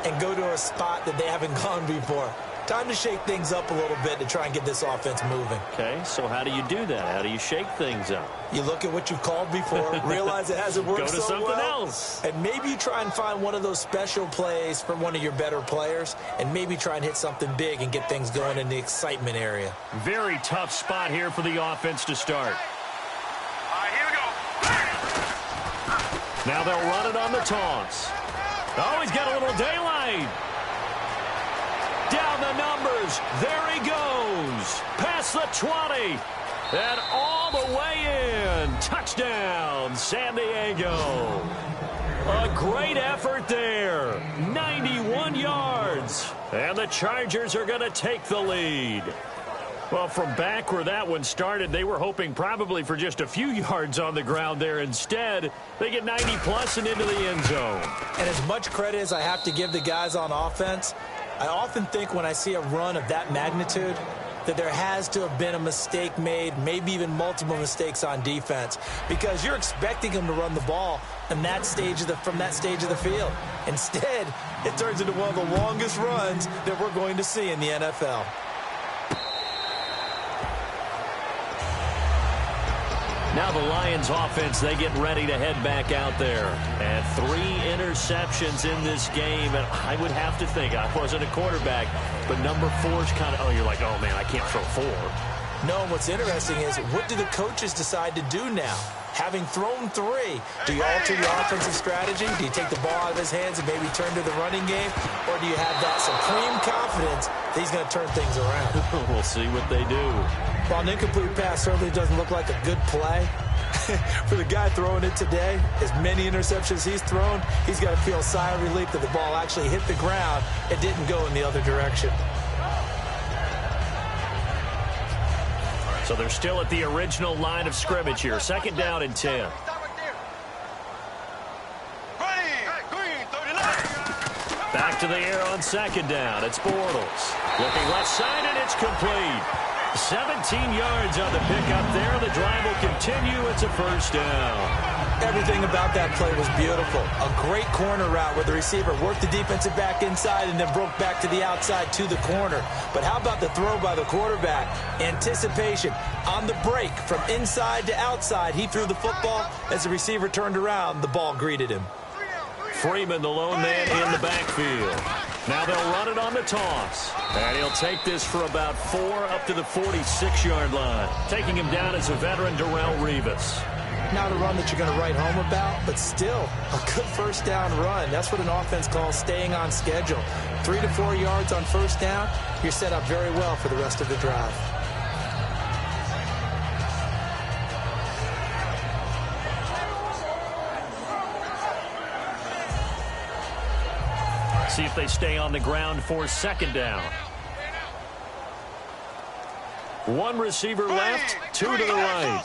and go to a spot that they haven't gone before. Time to shake things up a little bit to try and get this offense moving. Okay, so how do you do that? How do you shake things up? You look at what you've called before, realize it hasn't worked so well. Go to something else. And maybe you try and find one of those special plays for one of your better players, and maybe try and hit something big and get things going in the excitement area. Very tough spot here for the offense to start. All right, here we go. Now they'll run it on the toss. Oh, he's got a little daylight. Down the numbers. There he goes. Past the 20. And all the way in. Touchdown, San Diego. A great effort there. 91 yards. And the Chargers are going to take the lead. Well, from back where that one started, they were hoping probably for just a few yards on the ground there. Instead, they get 90-plus and into the end zone. And as much credit as I have to give the guys on offense, I often think when I see a run of that magnitude that there has to have been a mistake made, maybe even multiple mistakes on defense, because you're expecting them to run the ball in that stage from that stage of the field. Instead, it turns into one of the longest runs that we're going to see in the NFL. Now the Lions offense, they get ready to head back out there. And 3 interceptions in this game. And I would have to think, I wasn't a quarterback, but number 4's kind of, you're like, oh, man, I can't throw 4. No, what's interesting is what do the coaches decide to do now? Having thrown 3, do you alter your offensive strategy? Do you take the ball out of his hands and maybe turn to the running game? Or do you have that supreme confidence that he's going to turn things around? We'll see what they do. While an incomplete pass certainly doesn't look like a good play, for the guy throwing it today, as many interceptions he's thrown, he's got to feel a sigh of relief that the ball actually hit the ground. It didn't go in the other direction. So they're still at the original line of scrimmage here. 2nd down and 10. Back to the air on 2nd down. It's Bortles. Looking left side, and it's complete. 17 yards on the pickup there. The drive will continue. It's a first down. Everything about that play was beautiful. A great corner route where the receiver worked the defensive back inside and then broke back to the outside to the corner. But how about the throw by the quarterback? Anticipation on the break from inside to outside. He threw the football. As the receiver turned around, the ball greeted him. Freeman, the lone man in the backfield. Now they'll run it on the toss. And he'll take this for about 4 up to the 46-yard line. Taking him down is a veteran, DaReign411's. Not a run that you're going to write home about, but still a good first down run. That's what an offense calls staying on schedule. 3 to 4 yards on first down, you're set up very well for the rest of the drive. See if they stay on the ground for 2nd down. 1 receiver left, 2 to the right.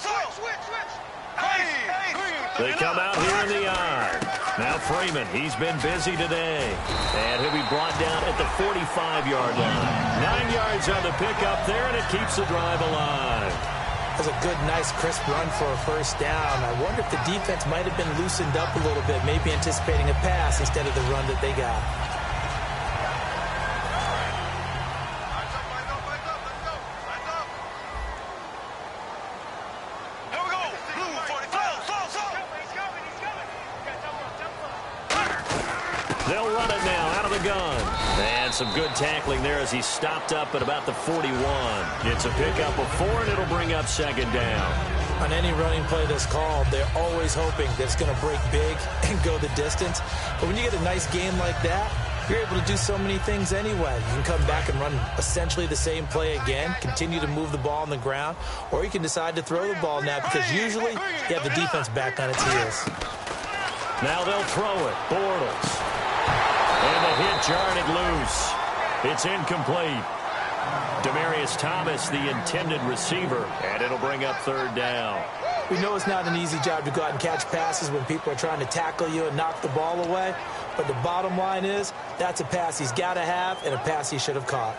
They come out here in the I. Now Freeman, he's been busy today. And he'll be brought down at the 45-yard line. 9 yards on the pickup there, and it keeps the drive alive. That was a good, nice, crisp run for a first down. I wonder if the defense might have been loosened up a little bit, maybe anticipating a pass instead of the run that they got. They'll run it now out of the gun. And some good tackling there as he stopped up at about the 41. It's a pickup of 4, and it'll bring up second down. On any running play that's called, they're always hoping that it's going to break big and go the distance. But when you get a nice game like that, you're able to do so many things anyway. You can come back and run essentially the same play again, continue to move the ball on the ground, or you can decide to throw the ball now because usually you have the defense back on its heels. Now they'll throw it. Bortles. And the hit jarred it loose. It's incomplete. Demaryius Thomas, the intended receiver, and it'll bring up third down. We know it's not an easy job to go out and catch passes when people are trying to tackle you and knock the ball away. But the bottom line is, that's a pass he's got to have and a pass he should have caught.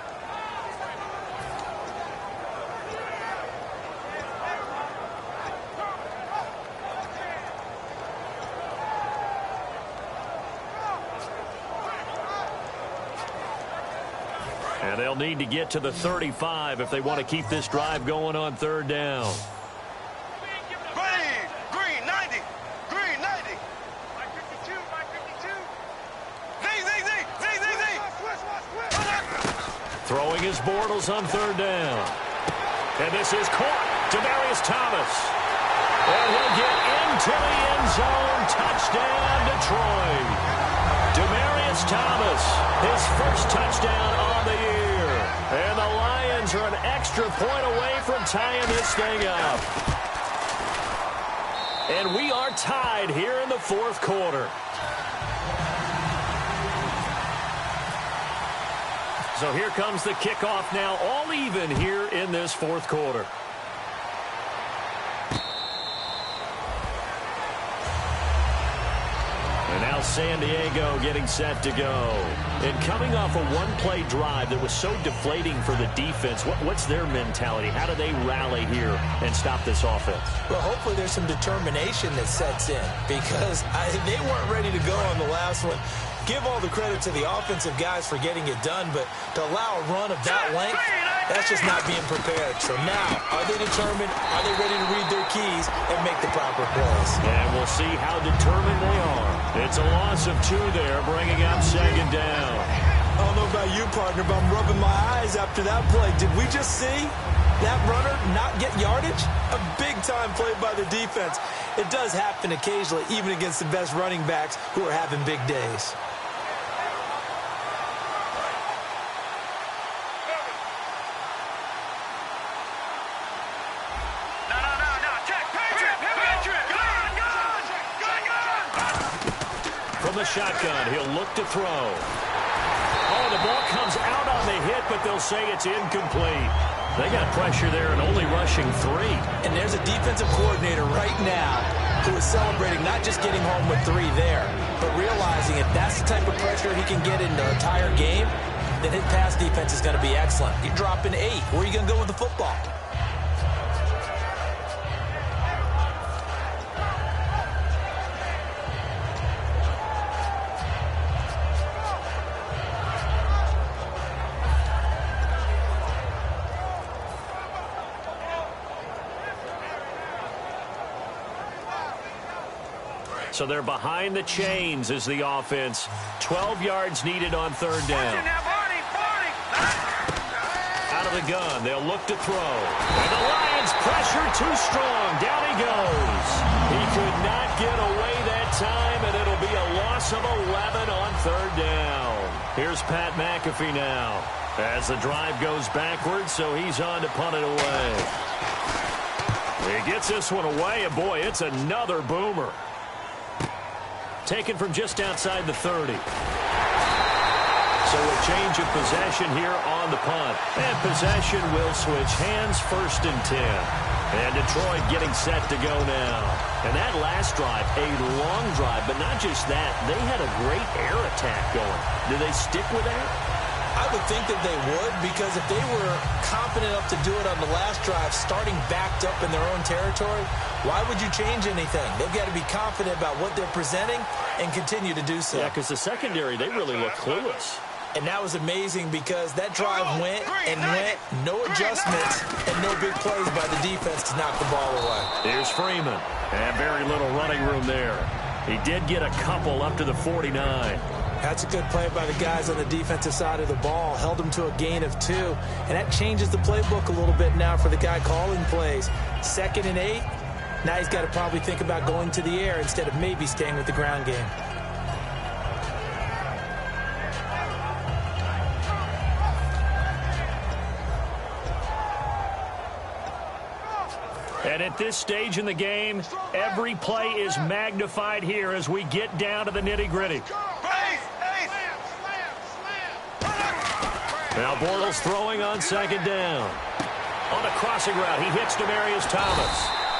And they'll need to get to the 35 if they want to keep this drive going on third down. Green, 90. Green, 90. My 52, my 52. Throwing his Bortles on third down. And this is caught. Demaryius Thomas. And he'll get into the end zone. Touchdown, Detroit. Demaryius Thomas, his first touchdown on the year. And the Lions are an extra point away from tying this thing up. And we are tied here in the fourth quarter. So here comes the kickoff now, all even here in this fourth quarter. And now San Diego getting set to go. And coming off a one-play drive that was so deflating for the defense, what's their mentality? How do they rally here and stop this offense? Well, hopefully there's some determination that sets in because they weren't ready to go on the last one. Give all the credit to the offensive guys for getting it done, but to allow a run of that length, that's just not being prepared. So now, are they determined? Are they ready to read their keys and make the proper plays? And we'll see how determined they are. It's a loss of 2 there, bringing up second down. I don't know about you, partner, but I'm rubbing my eyes after that play. Did we just see that runner not get yardage? A big-time play by the defense. It does happen occasionally, even against the best running backs who are having big days. From the shotgun, he'll look to throw. Oh, the ball comes out on the hit, but they'll say it's incomplete. They got pressure there and only rushing 3. And there's a defensive coordinator right now who is celebrating not just getting home with 3 there, but realizing if that's the type of pressure he can get in the entire game, then his pass defense is going to be excellent. You're dropping 8. Where are you going to go with the football? So they're behind the chains as the offense. 12 yards needed on third down. Out of the gun, they'll look to throw. And the Lions pressure too strong. Down he goes. He could not get away that time, and it'll be a loss of 11 on third down. Here's Pat McAfee now as the drive goes backwards, so he's on to punt it away. He gets this one away, and boy, it's another boomer. Taken from just outside the 30. So a change of possession here on the punt. And possession will switch hands, 1st and 10. And Detroit getting set to go now. And that last drive, a long drive, but not just that. They had a great air attack going. Do they stick with that? I would think that they would, because if they were confident enough to do it on the last drive, starting backed up in their own territory, why would you change anything? They've got to be confident about what they're presenting and continue to do so. Yeah, because the secondary, they really look clueless. And that was amazing because that drive went and went, no adjustments, and no big plays by the defense to knock the ball away. Here's Freeman. And very little running room there. He did get a couple up to the 49. That's a good play by the guys on the defensive side of the ball. Held them to a gain of 2. And that changes the playbook a little bit now for the guy calling plays. 2nd and 8. Now he's got to probably think about going to the air instead of maybe staying with the ground game. And at this stage in the game, every play is magnified here as we get down to the nitty-gritty. Now Bortles throwing on 2nd down. On a crossing route, he hits Demaryius Thomas.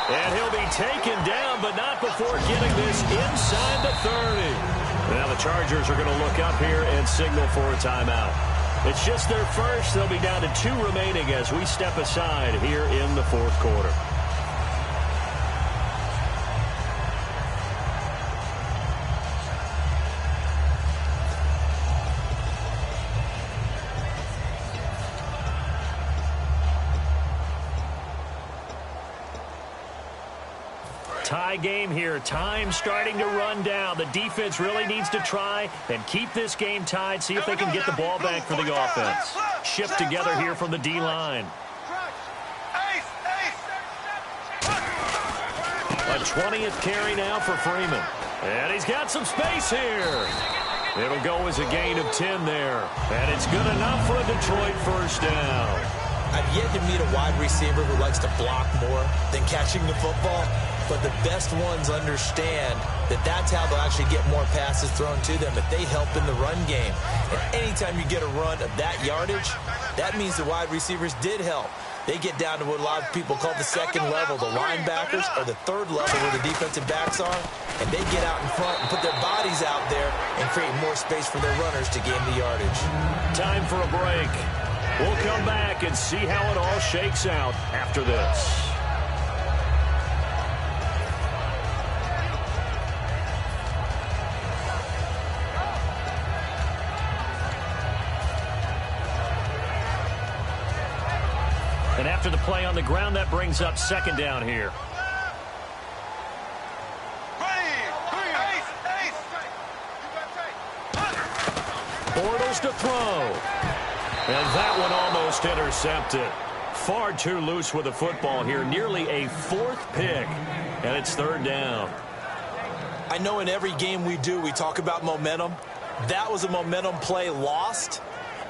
And he'll be taken down, but not before getting this inside the 30. Now the Chargers are going to look up here and signal for a timeout. It's just their first. They'll be down to 2 remaining as we step aside here in the 4th quarter. Tie game here. Time starting to run down. The defense really needs to try and keep this game tied, see if they can get the ball back for the offense. Shift together here from the D-line. A 20th carry now for Freeman. And he's got some space here. It'll go as a gain of 10 there. And it's good enough for a Detroit first down. I've yet to meet a wide receiver who likes to block more than catching the football. But the best ones understand that that's how they'll actually get more passes thrown to them if they help in the run game. And anytime you get a run of that yardage, that means the wide receivers did help. They get down to what a lot of people call the 2nd level, the linebackers, or the 3rd level where the defensive backs are, and they get out in front and put their bodies out there and create more space for their runners to gain the yardage. Time for a break. We'll come back and see how it all shakes out after this. And after the play on the ground, that brings up 2nd down here. Bortles to throw. And that one almost intercepted. Far too loose with the football here. Nearly a 4th pick. And it's 3rd down. I know in every game we do, we talk about momentum. That was a momentum play lost.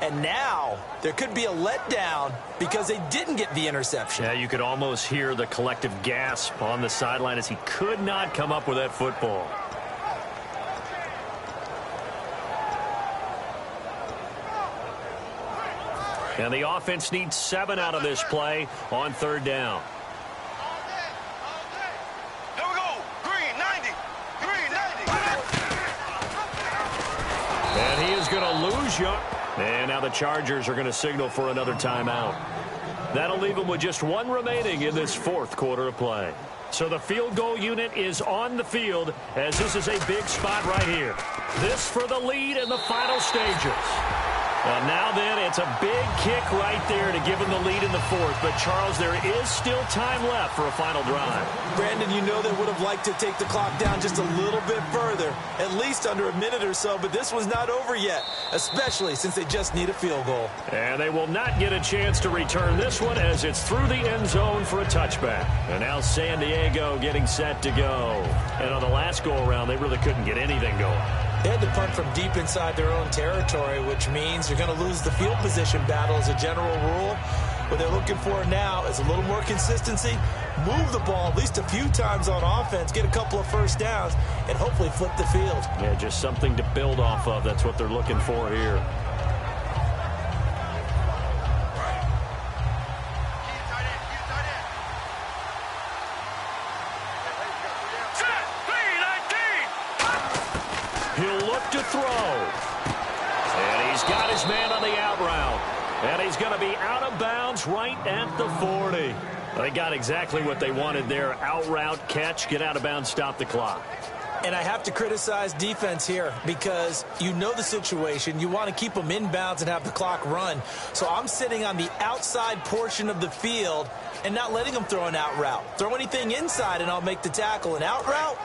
And now there could be a letdown because they didn't get the interception. Yeah, you could almost hear the collective gasp on the sideline as he could not come up with that football. And the offense needs 7 out of this play on 3rd down. Here we go. Green 90. Green 90. And he is going to lose you. And now the Chargers are going to signal for another timeout. That'll leave them with just 1 remaining in this 4th quarter of play. So the field goal unit is on the field as this is a big spot right here. This for the lead in the final stages. And now then, it's a big kick right there to give him the lead in the 4th. But, Charles, there is still time left for a final drive. Brandon, you know they would have liked to take the clock down just a little bit further, at least under a minute or so. But this was not over yet, especially since they just need a field goal. And they will not get a chance to return this one as it's through the end zone for a touchback. And now San Diego getting set to go. And on the last go-around, they really couldn't get anything going. They had to punt from deep inside their own territory, which means you're going to lose the field position battle as a general rule. What they're looking for now is a little more consistency, move the ball at least a few times on offense, get a couple of first downs, and hopefully flip the field. Yeah, just something to build off of. That's what they're looking for here. look to throw. And he's got his man on the out route. And he's going to be out of bounds right at the 40. They got exactly what they wanted there. Out route, catch, get out of bounds, stop the clock. And I have to criticize defense here because you know the situation. You want to keep them inbounds and have the clock run. So I'm sitting on the outside portion of the field and not letting them throw an out route. Throw anything inside and I'll make the tackle. An out route?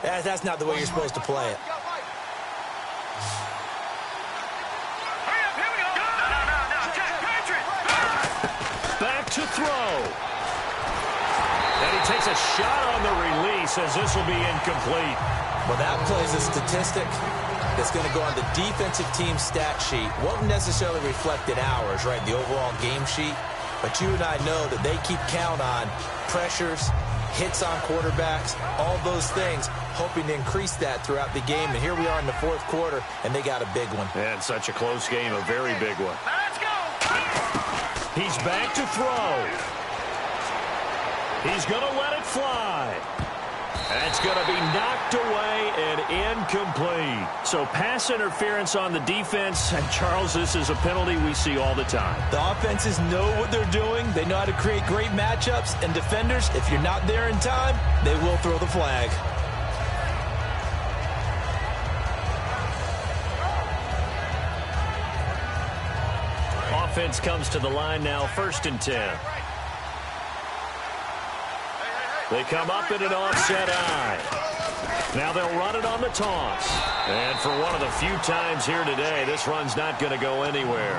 That's not the way you're supposed to play it. Back to throw. And he takes a shot on the release as this will be incomplete. Well, that plays a statistic that's going to go on the defensive team stat sheet. Won't necessarily reflect in ours, right, the overall game sheet. But you and I know that they keep count on pressures, hits on quarterbacks, all those things, hoping to increase that throughout the game. And here we are in the fourth quarter, and they got a big one. And such a close game, a very big one. Let's go! He's back to throw. He's going to let it fly. That's going to be knocked away and incomplete. So pass interference on the defense. And, Charles, this is a penalty we see all the time. The offenses know what they're doing. They know how to create great matchups. And defenders, if you're not there in time, they will throw the flag. Offense comes to the line now, 1st and 10. They come up in an offset eye. Now they'll run it on the toss. And for one of the few times here today, this run's not going to go anywhere.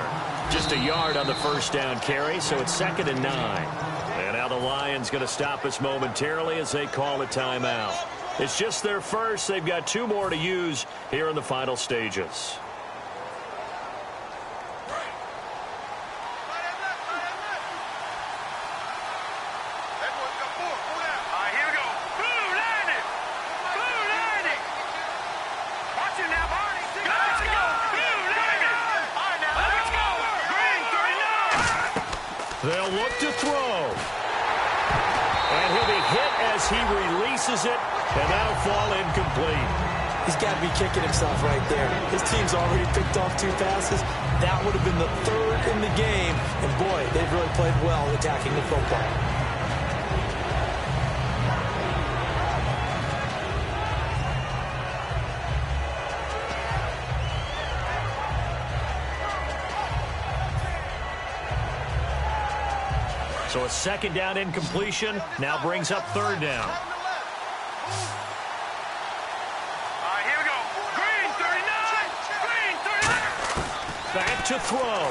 Just a yard on the first down carry, so it's 2nd and 9. And now the Lions going to stop us momentarily as they call a timeout. It's just their first. They've got 2 more to use here in the final stages. They'll look to throw. And he'll be hit as he releases it, and that'll fall incomplete. He's got to be kicking himself right there. His team's already picked off 2 passes. That would have been the 3rd in the game. And, boy, they've really played well attacking the football. So a 2nd down incompletion now brings up 3rd down. Here we go. Green 39. Green 39. Back to throw.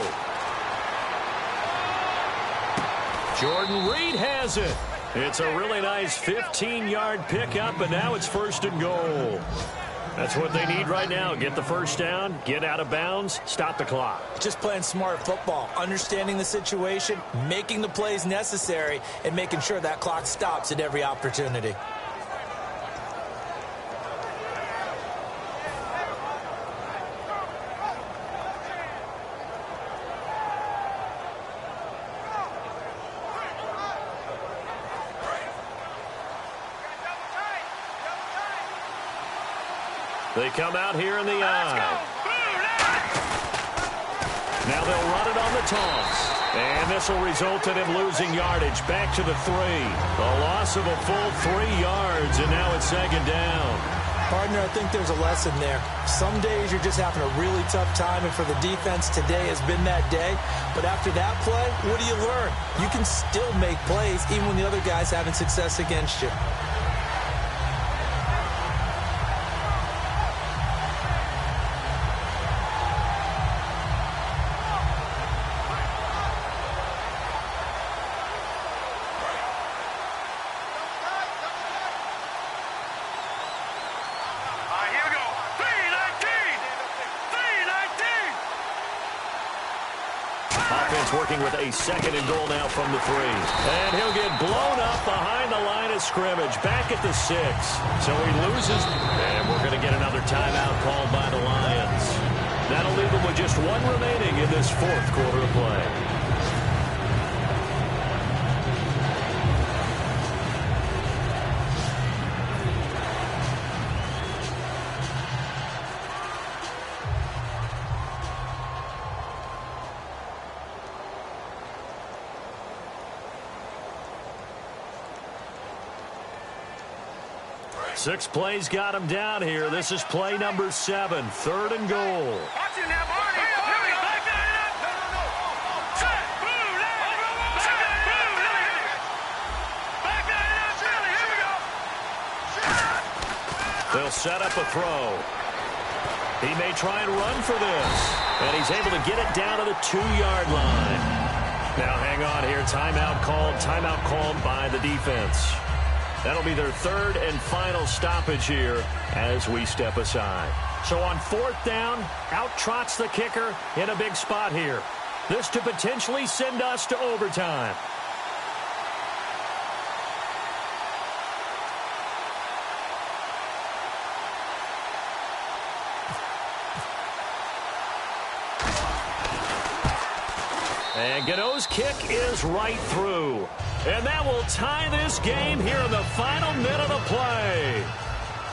Jordan Reed has it. It's a really nice 15-yard pickup, and now it's 1st and goal. That's what they need right now. Get the 1st down, get out of bounds, stop the clock. Just playing smart football, understanding the situation, making the plays necessary, and making sure that clock stops at every opportunity. They come out here in the eye. Now they'll run it on the toss. And this will result in him losing yardage. Back to the 3. A loss of a full 3 yards, and now it's 2nd down. Partner, I think there's a lesson there. Some days you're just having a really tough time, and for the defense, today has been that day. But after that play, what do you learn? You can still make plays even when the other guy's having success against you. Working with a 2nd and goal now from the 3. And he'll get blown up behind the line of scrimmage, back at the 6. So he loses, and we're going to get another timeout called by the Lions. That'll leave them with just 1 remaining in this 4th quarter of play. 6 plays got him down here. This is play number 7, 3rd and goal. Watch it now, Barney. Back that up. No. Set. Blue line. Set. Blue line. Back that up. Here we go. They'll set up a throw. He may try and run for this. And he's able to get it down to the 2-yard line. Now hang on here. Timeout called by the defense. That'll be their 3rd and final stoppage here as we step aside. So on 4th down, out trots the kicker in a big spot here. This to potentially send us to overtime. And Gano's kick is right through. And that will tie this game here in the final minute of play.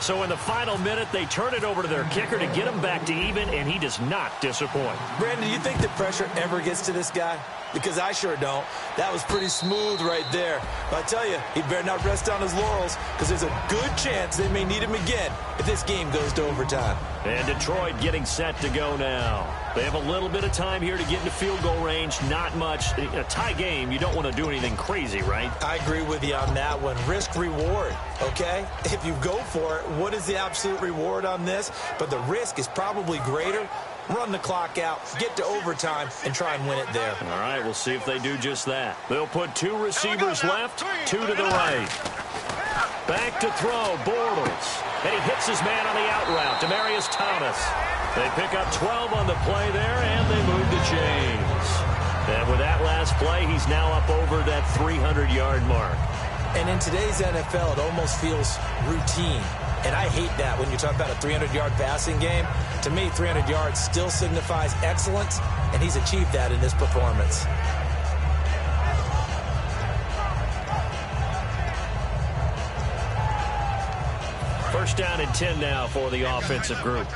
So in the final minute, they turn it over to their kicker to get him back to even, and he does not disappoint. Brandon, do you think the pressure ever gets to this guy? Because I sure don't. That was pretty smooth right there. But I tell you, he better not rest on his laurels, because there's a good chance they may need him again if this game goes to overtime. And Detroit getting set to go now. They have a little bit of time here to get into field goal range. Not much. In a tie game, you don't want to do anything crazy, right? I agree with you on that one. Risk-reward, okay? If you go for it, what is the absolute reward on this? But the risk is probably greater. Run the clock out, get to overtime, and try and win it there. All right, we'll see if they do just that. They'll put 2 receivers left, 2 to the right. Back to throw, Bortles. And he hits his man on the out route, Demaryius Thomas. They pick up 12 on the play there, and they move the chains. And with that last play, he's now up over that 300-yard mark. And in today's NFL, it almost feels routine. And I hate that when you talk about a 300-yard passing game. To me, 300 yards still signifies excellence, and he's achieved that in this performance. First down and 10 now for the offensive group.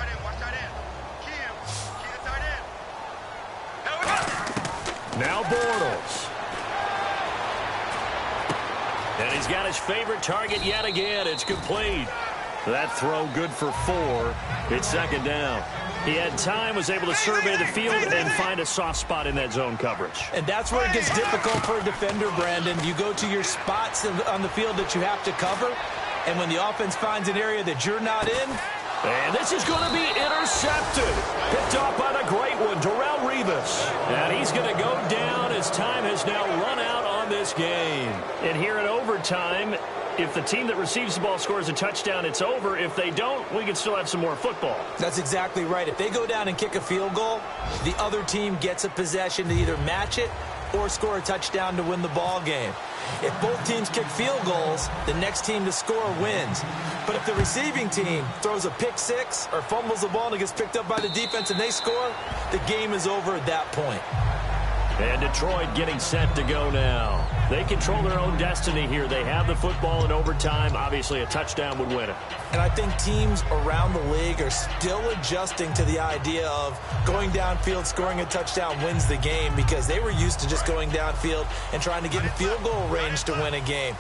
Now Bortles. And he's got his favorite target yet again. It's complete. That throw good for 4. It's 2nd down. He had time, was able to survey the field and find a soft spot in that zone coverage. And that's where it gets difficult for a defender, Brandon. You go to your spots on the field that you have to cover, and when the offense finds an area that you're not in. And this is going to be intercepted. Picked off by the great one, DaReign411's. And he's going to go down as time has now run out on this game. And here in overtime, if the team that receives the ball scores a touchdown, it's over. If they don't, we can still have some more football. That's exactly right. If they go down and kick a field goal, the other team gets a possession to either match it or score a touchdown to win the ball game. If both teams kick field goals, the next team to score wins. But if the receiving team throws a pick six or fumbles the ball and it gets picked up by the defense and they score, the game is over at that point. And Detroit getting set to go now. They control their own destiny here. They have the football in overtime. Obviously, a touchdown would win it. And I think teams around the league are still adjusting to the idea of going downfield, scoring a touchdown wins the game, because they were used to just going downfield and trying to get in field goal range to win a game.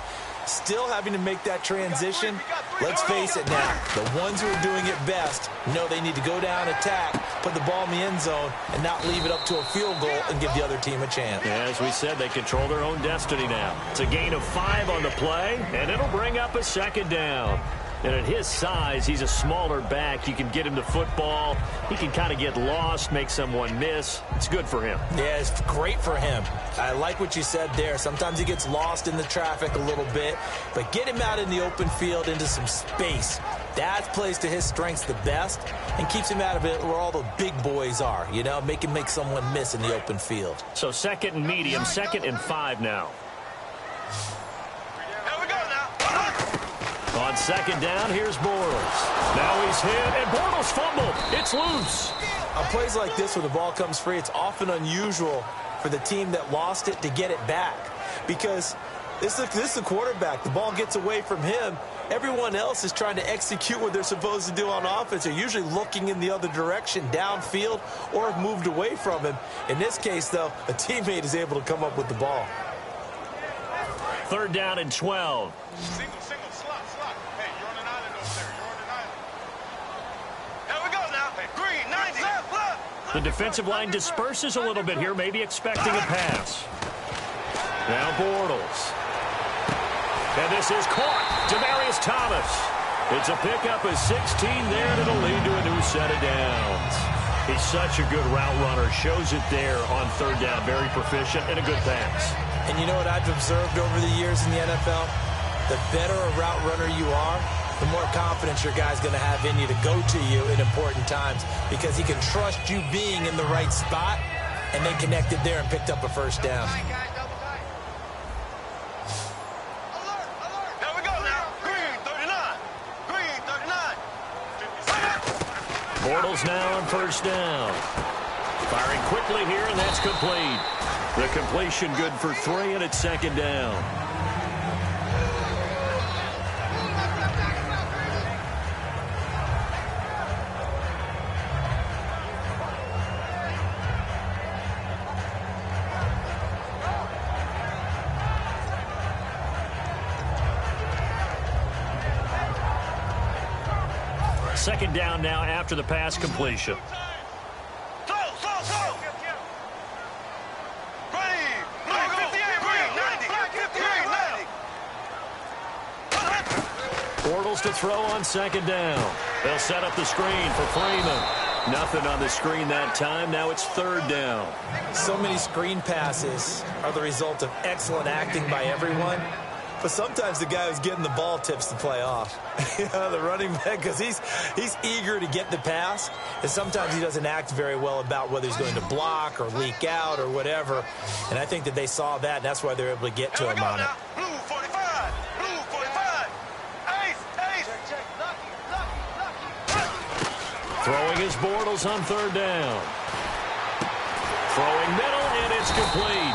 Still having to make that transition. Let's face it now, the ones who are doing it best know they need to go down, attack, put the ball in the end zone, and not leave it up to a field goal and give the other team a chance. Yeah, as we said, they control their own destiny now. It's a gain of 5 on the play, and it'll bring up a 2nd down. And at his size, he's a smaller back. You can get him the football. He can kind of get lost, make someone miss. It's good for him. Yeah, it's great for him. I like what you said there. Sometimes he gets lost in the traffic a little bit, but get him out in the open field into some space. That plays to his strengths the best and keeps him out of it where all the big boys are, you know, make someone miss in the open field. So 2nd and medium, 2nd and 5 now. On 2nd down, here's Bortles. Now he's hit, and Bortles fumbled. It's loose. On plays like this, when the ball comes free, it's often unusual for the team that lost it to get it back, because this is the quarterback. The ball gets away from him. Everyone else is trying to execute what they're supposed to do on offense. They're usually looking in the other direction, downfield, or have moved away from him. In this case, though, a teammate is able to come up with the ball. 3rd down and 12. The defensive line disperses a little bit here, maybe expecting a pass. Now Bortles. And this is caught. Demaryius Thomas. It's a pickup of 16 there, and it'll lead to a new set of downs. He's such a good route runner. Shows it there on third down. Very proficient and a good pass. And you know what I've observed over the years in the NFL? The better a route runner you are, the more confidence your guy's going to have in you to go to you in important times because he can trust you being in the right spot, and they connected there and picked up a first down. Bortles now on first down. Firing quickly here, and that's complete. The completion good for 3, and it's second down. Second down now after the pass completion. Bortles to throw on second down. They'll set up the screen for Freeman. Nothing on the screen that time. Now it's third down. So many screen passes are the result of excellent acting by everyone. But sometimes the guy who's getting the ball tips the play off. The running back, because he's eager to get the pass, and sometimes he doesn't act very well about whether he's going to block or leak out or whatever. And I think that they saw that, and that's why they're able to get to him on it. Blue 45. Blue 45. Ace. Throwing his Bortles on third down. Throwing middle, and it's complete.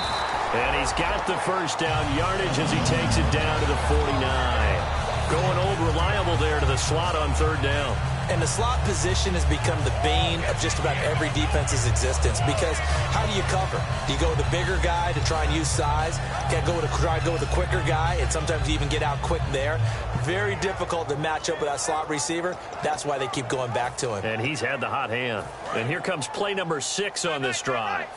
And he's got the first down yardage as he takes it down to the 49. Going old reliable there to the slot on third down. And the slot position has become the bane of just about every defense's existence because how do you cover? Do you go with the bigger guy to try and use size? Can't try to go with the quicker guy, and sometimes you even get out quick there. Very difficult to match up with that slot receiver. That's why they keep going back to him. And he's had the hot hand. And here comes play number 6 on this drive.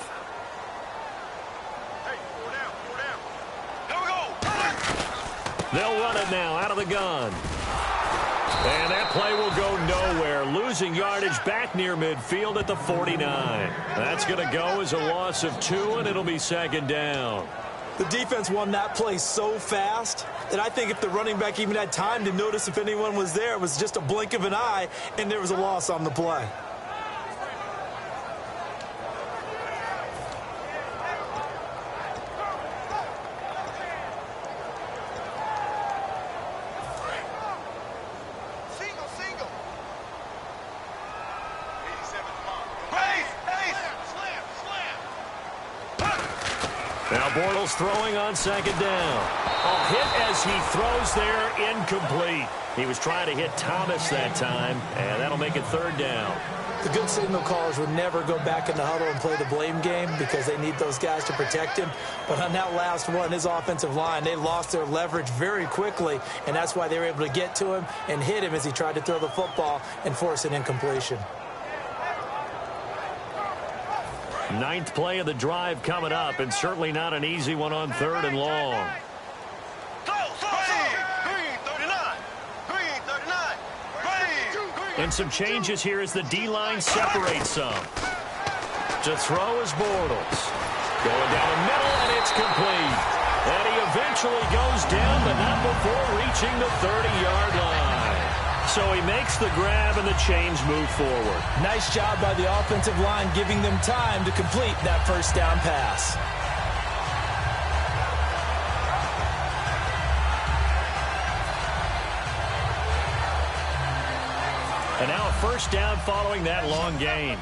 They'll run it now out of the gun. And that play will go nowhere. Losing yardage back near midfield at the 49. That's going to go as a loss of 2, and it'll be second down. The defense won that play so fast that I think if the running back even had time to notice if anyone was there, it was just a blink of an eye, and there was a loss on the play. Now Bortles throwing on second down. A hit as he throws there, incomplete. He was trying to hit Thomas that time, and that'll make it third down. The good signal callers would never go back in the huddle and play the blame game because they need those guys to protect him. But on that last one, his offensive line, they lost their leverage very quickly, and that's why they were able to get to him and hit him as he tried to throw the football and force an incompletion. 9th play of the drive coming up, and certainly not an easy one on third and long. And some changes here as the D-line separates some. To throw is Bortles. Going down the middle, and it's complete. And he eventually goes down, but not before reaching the 30-yard line. So he makes the grab, and the chains move forward. Nice job by the offensive line giving them time to complete that first down pass. And now a first down following that long gain.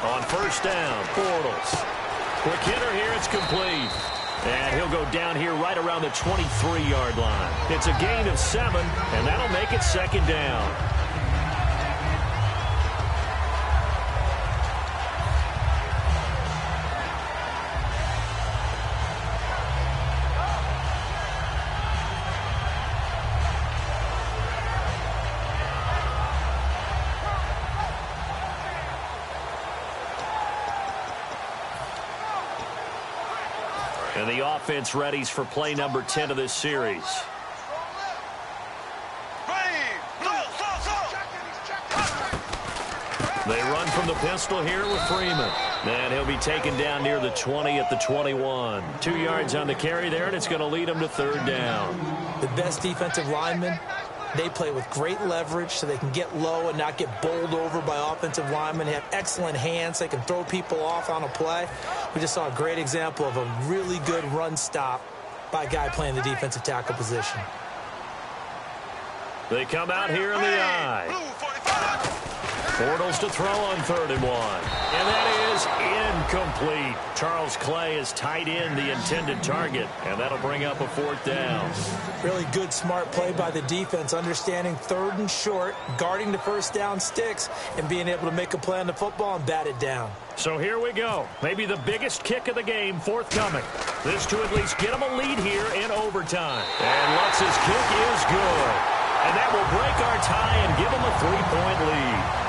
On first down, Bortles. Quick hitter here, it's complete. And he'll go down here right around the 23-yard line. It's a gain of 7, and that'll make it second down. And the offense readies for play number 10 of this series. They run from the pistol here with Freeman. And he'll be taken down near the 20 at the 21. 2 yards on the carry there, and it's going to lead him to third down. The best defensive linemen, they play with great leverage so they can get low and not get bowled over by offensive linemen. They have excellent hands. They can throw people off on a play. We just saw a great example of a really good run stop by a guy playing the defensive tackle position. They come out here in the eye. Bortles to throw on 3rd and 1. And that is incomplete. Charles Clay is tight in the intended target, and that'll bring up a 4th down. Really good, smart play by the defense, understanding 3rd and short, guarding the first down sticks, and being able to make a play on the football and bat it down. So here we go. Maybe the biggest kick of the game forthcoming. This to at least get them a lead here in overtime. And Lutz's kick is good. And that will break our tie and give them a 3-point lead.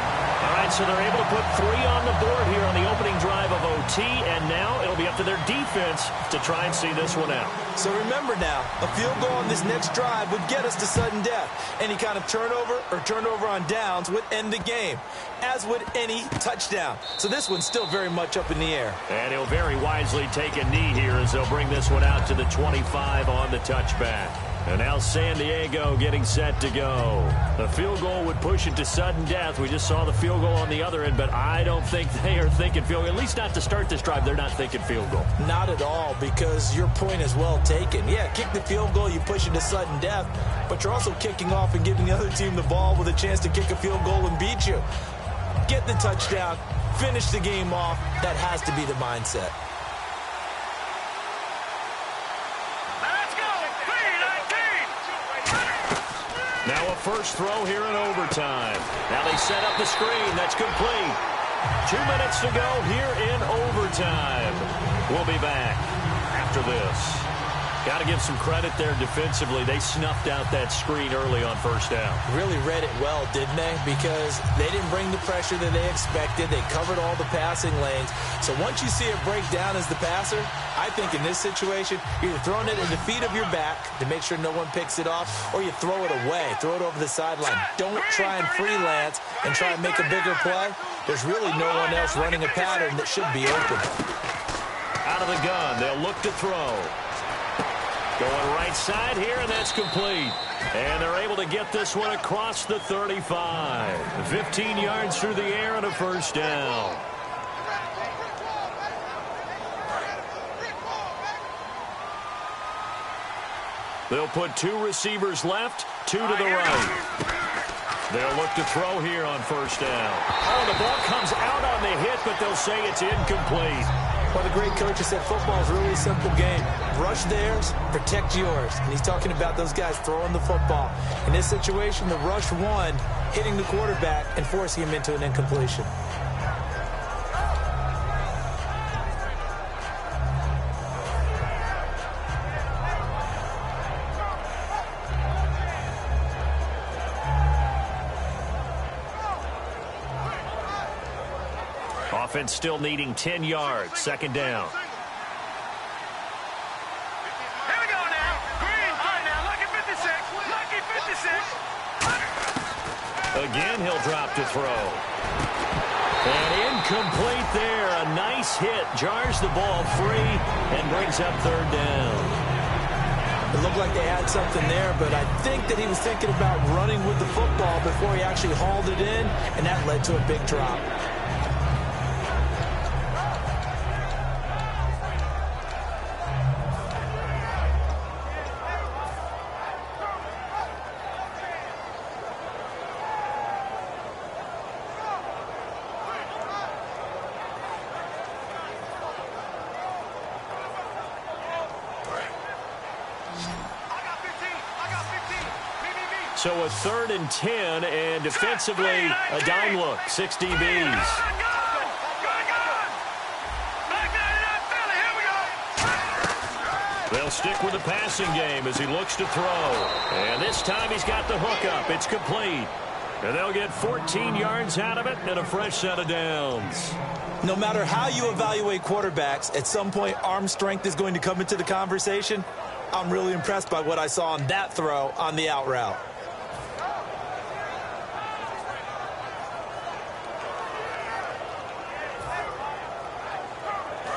All right, so they're able to put 3 on the board here on the opening drive of OT, and now it'll be up to their defense to try and see this one out. So remember now, a field goal on this next drive would get us to sudden death. Any kind of turnover or turnover on downs would end the game, as would any touchdown. So this one's still very much up in the air. And he'll very wisely take a knee here as they'll bring this one out to the 25 on the touchback. And now San Diego getting set to go. The field goal would push it to sudden death. We just saw the field goal on the other end, but I don't think they are thinking field goal. At least not to start this drive. They're not thinking field goal. Not at all, because your point is well taken. Yeah, kick the field goal, you push it to sudden death, but you're also kicking off and giving the other team the ball with a chance to kick a field goal and beat you. Get the touchdown, finish the game off. That has to be the mindset. Now a first throw here in overtime. Now they set up the screen. That's complete. 2 minutes to go here in overtime. We'll be back after this. Got to give some credit there defensively. They snuffed out that screen early on first down. Really read it well, didn't they? Because they didn't bring the pressure that they expected. They covered all the passing lanes. So once you see it break down as the passer, I think in this situation, you're either throwing it in the feet of your back to make sure no one picks it off, or you throw it away. Throw it over the sideline. Don't try and freelance and try and make a bigger play. There's really no one else running a pattern that should be open. Out of the gun, they'll look to throw. Going right side here, and that's complete. And they're able to get this one across the 35. 15 yards through the air and a first down. They'll put 2 receivers left, 2 to the right. They'll look to throw here on first down. Oh, the ball comes out on the hit, but they'll say it's incomplete. Well, the great coach has said football is really a simple game. Rush theirs, protect yours. And he's talking about those guys throwing the football. In this situation, the rush won, hitting the quarterback and forcing him into an incompletion. Offense still needing 10 yards. Second down. Here we go now. Green. All right, now. Lucky 56. Lucky 56. Again, he'll drop to throw. And incomplete there. A nice hit. Jars the ball free and brings up third down. It looked like they had something there, but I think that he was thinking about running with the football before he actually hauled it in, and that led to a big drop. So a 3rd and 10, and defensively, a dime look. 6 DBs. They'll stick with the passing game as he looks to throw. And this time he's got the hook up. It's complete. And they'll get 14 yards out of it and a fresh set of downs. No matter how you evaluate quarterbacks, at some point arm strength is going to come into the conversation. I'm really impressed by what I saw on that throw on the out route.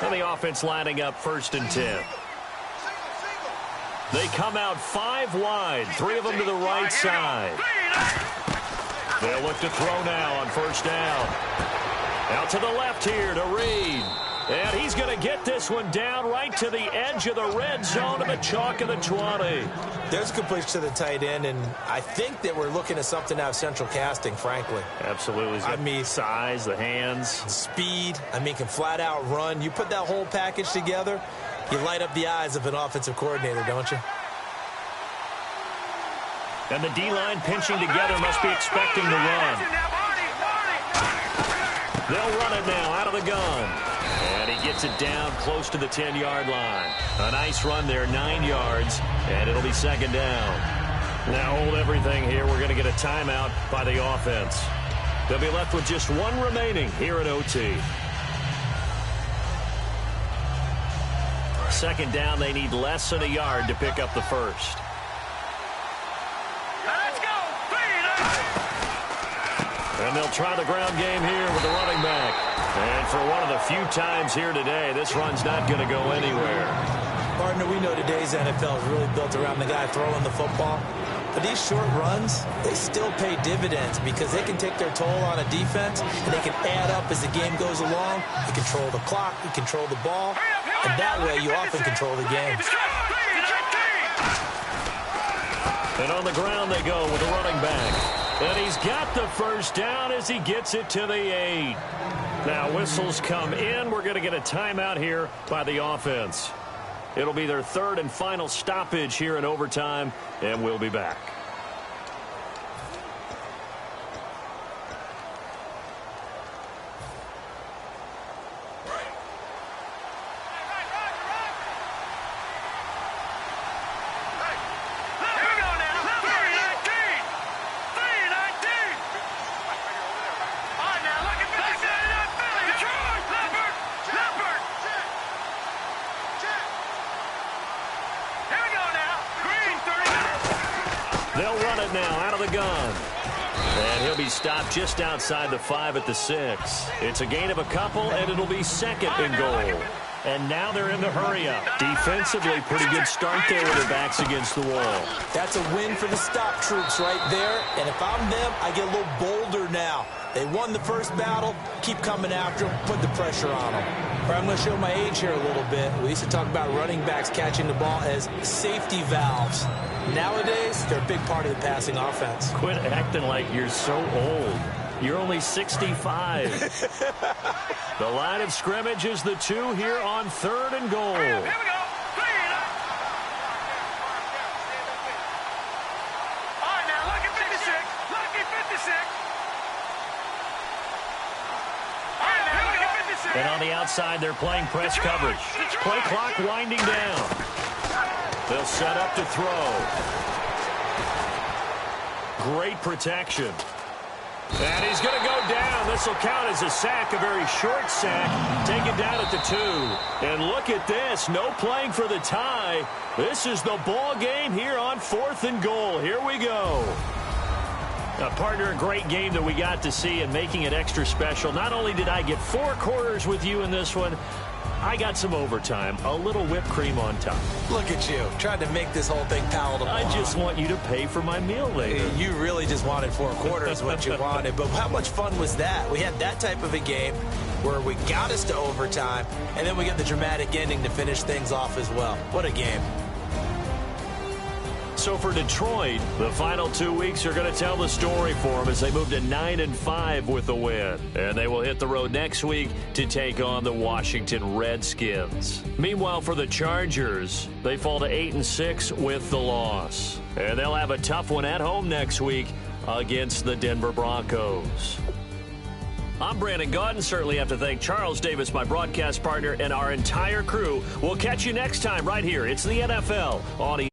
And the offense lining up 1st and 10. They come out 5 wide, 3 of them to the right side. They'll look to throw now on 1st down. Out to the left here to Reed. And he's going to get this one down right to the edge of the red zone to the chalk of the 20. There's a completion to the tight end, and I think that we're looking at something out of central casting, frankly. Absolutely. I mean, size, the hands. Speed. I mean, can flat out run. You put that whole package together, you light up the eyes of an offensive coordinator, don't you? And the D-line pinching together must be expecting to run. They'll run it now out of the gun. And he gets it down close to the 10-yard line. A nice run there, 9 yards, and it'll be 2nd down. Now hold everything here. We're going to get a timeout by the offense. They'll be left with just 1 remaining here in OT. 2nd down, they need less than a yard to pick up the first. Let's go. And they'll try the ground game here with the running back. And for one of the few times here today, this run's not going to go anywhere. Partner, we know today's NFL is really built around the guy throwing the football. But these short runs, they still pay dividends because they can take their toll on a defense, and they can add up as the game goes along. You control the clock, you control the ball, and that way you often control the game. And on the ground they go with the running back. And he's got the first down as he gets it to the 8. Now whistles come in. We're going to get a timeout here by the offense. It'll be their 3rd and final stoppage here in overtime, and we'll be back. They'll run it now out of the gun. And he'll be stopped just outside the 5 at the 6. It's a gain of a couple, and it'll be 2nd and goal. And now they're in the hurry-up. Defensively, pretty good start there with their backs against the wall. That's a win for the stop troops right there. And if I'm them, I get a little bolder now. They won the first battle. Keep coming after them. Put the pressure on them. All right, I'm going to show my age here a little bit. We used to talk about running backs catching the ball as safety valves. Nowadays, they're a big part of the passing offense. Quit acting like you're so old. You're only 65. The line of scrimmage is the 2 here on 3rd and goal. Here we go. All right, now, lucky 56. Lucky 56. All right, now, lucky 56. And on the outside, they're playing press coverage. Play clock winding down. They'll set up to throw. Great protection. And he's going to go down. This will count as a sack, a very short sack. Taken down at the 2. And look at this. No playing for the tie. This is the ball game here on 4th and goal. Here we go. Partner, a great game that we got to see and making it extra special. Not only did I get 4 quarters with you in this one, I got some overtime, a little whipped cream on top. Look at you, trying to make this whole thing palatable. I just want you to pay for my meal later. You really just wanted 4 quarters, what you wanted. But how much fun was that? We had that type of a game where we got us to overtime, and then we got the dramatic ending to finish things off as well. What a game. So for Detroit, the final 2 weeks are going to tell the story for them as they move to 9-5 with the win. And they will hit the road next week to take on the Washington Redskins. Meanwhile, for the Chargers, they fall to 8-6 with the loss. And they'll have a tough one at home next week against the Denver Broncos. I'm Brandon Gaudin. Certainly have to thank Charles Davis, my broadcast partner, and our entire crew. We'll catch you next time right here. It's the NFL on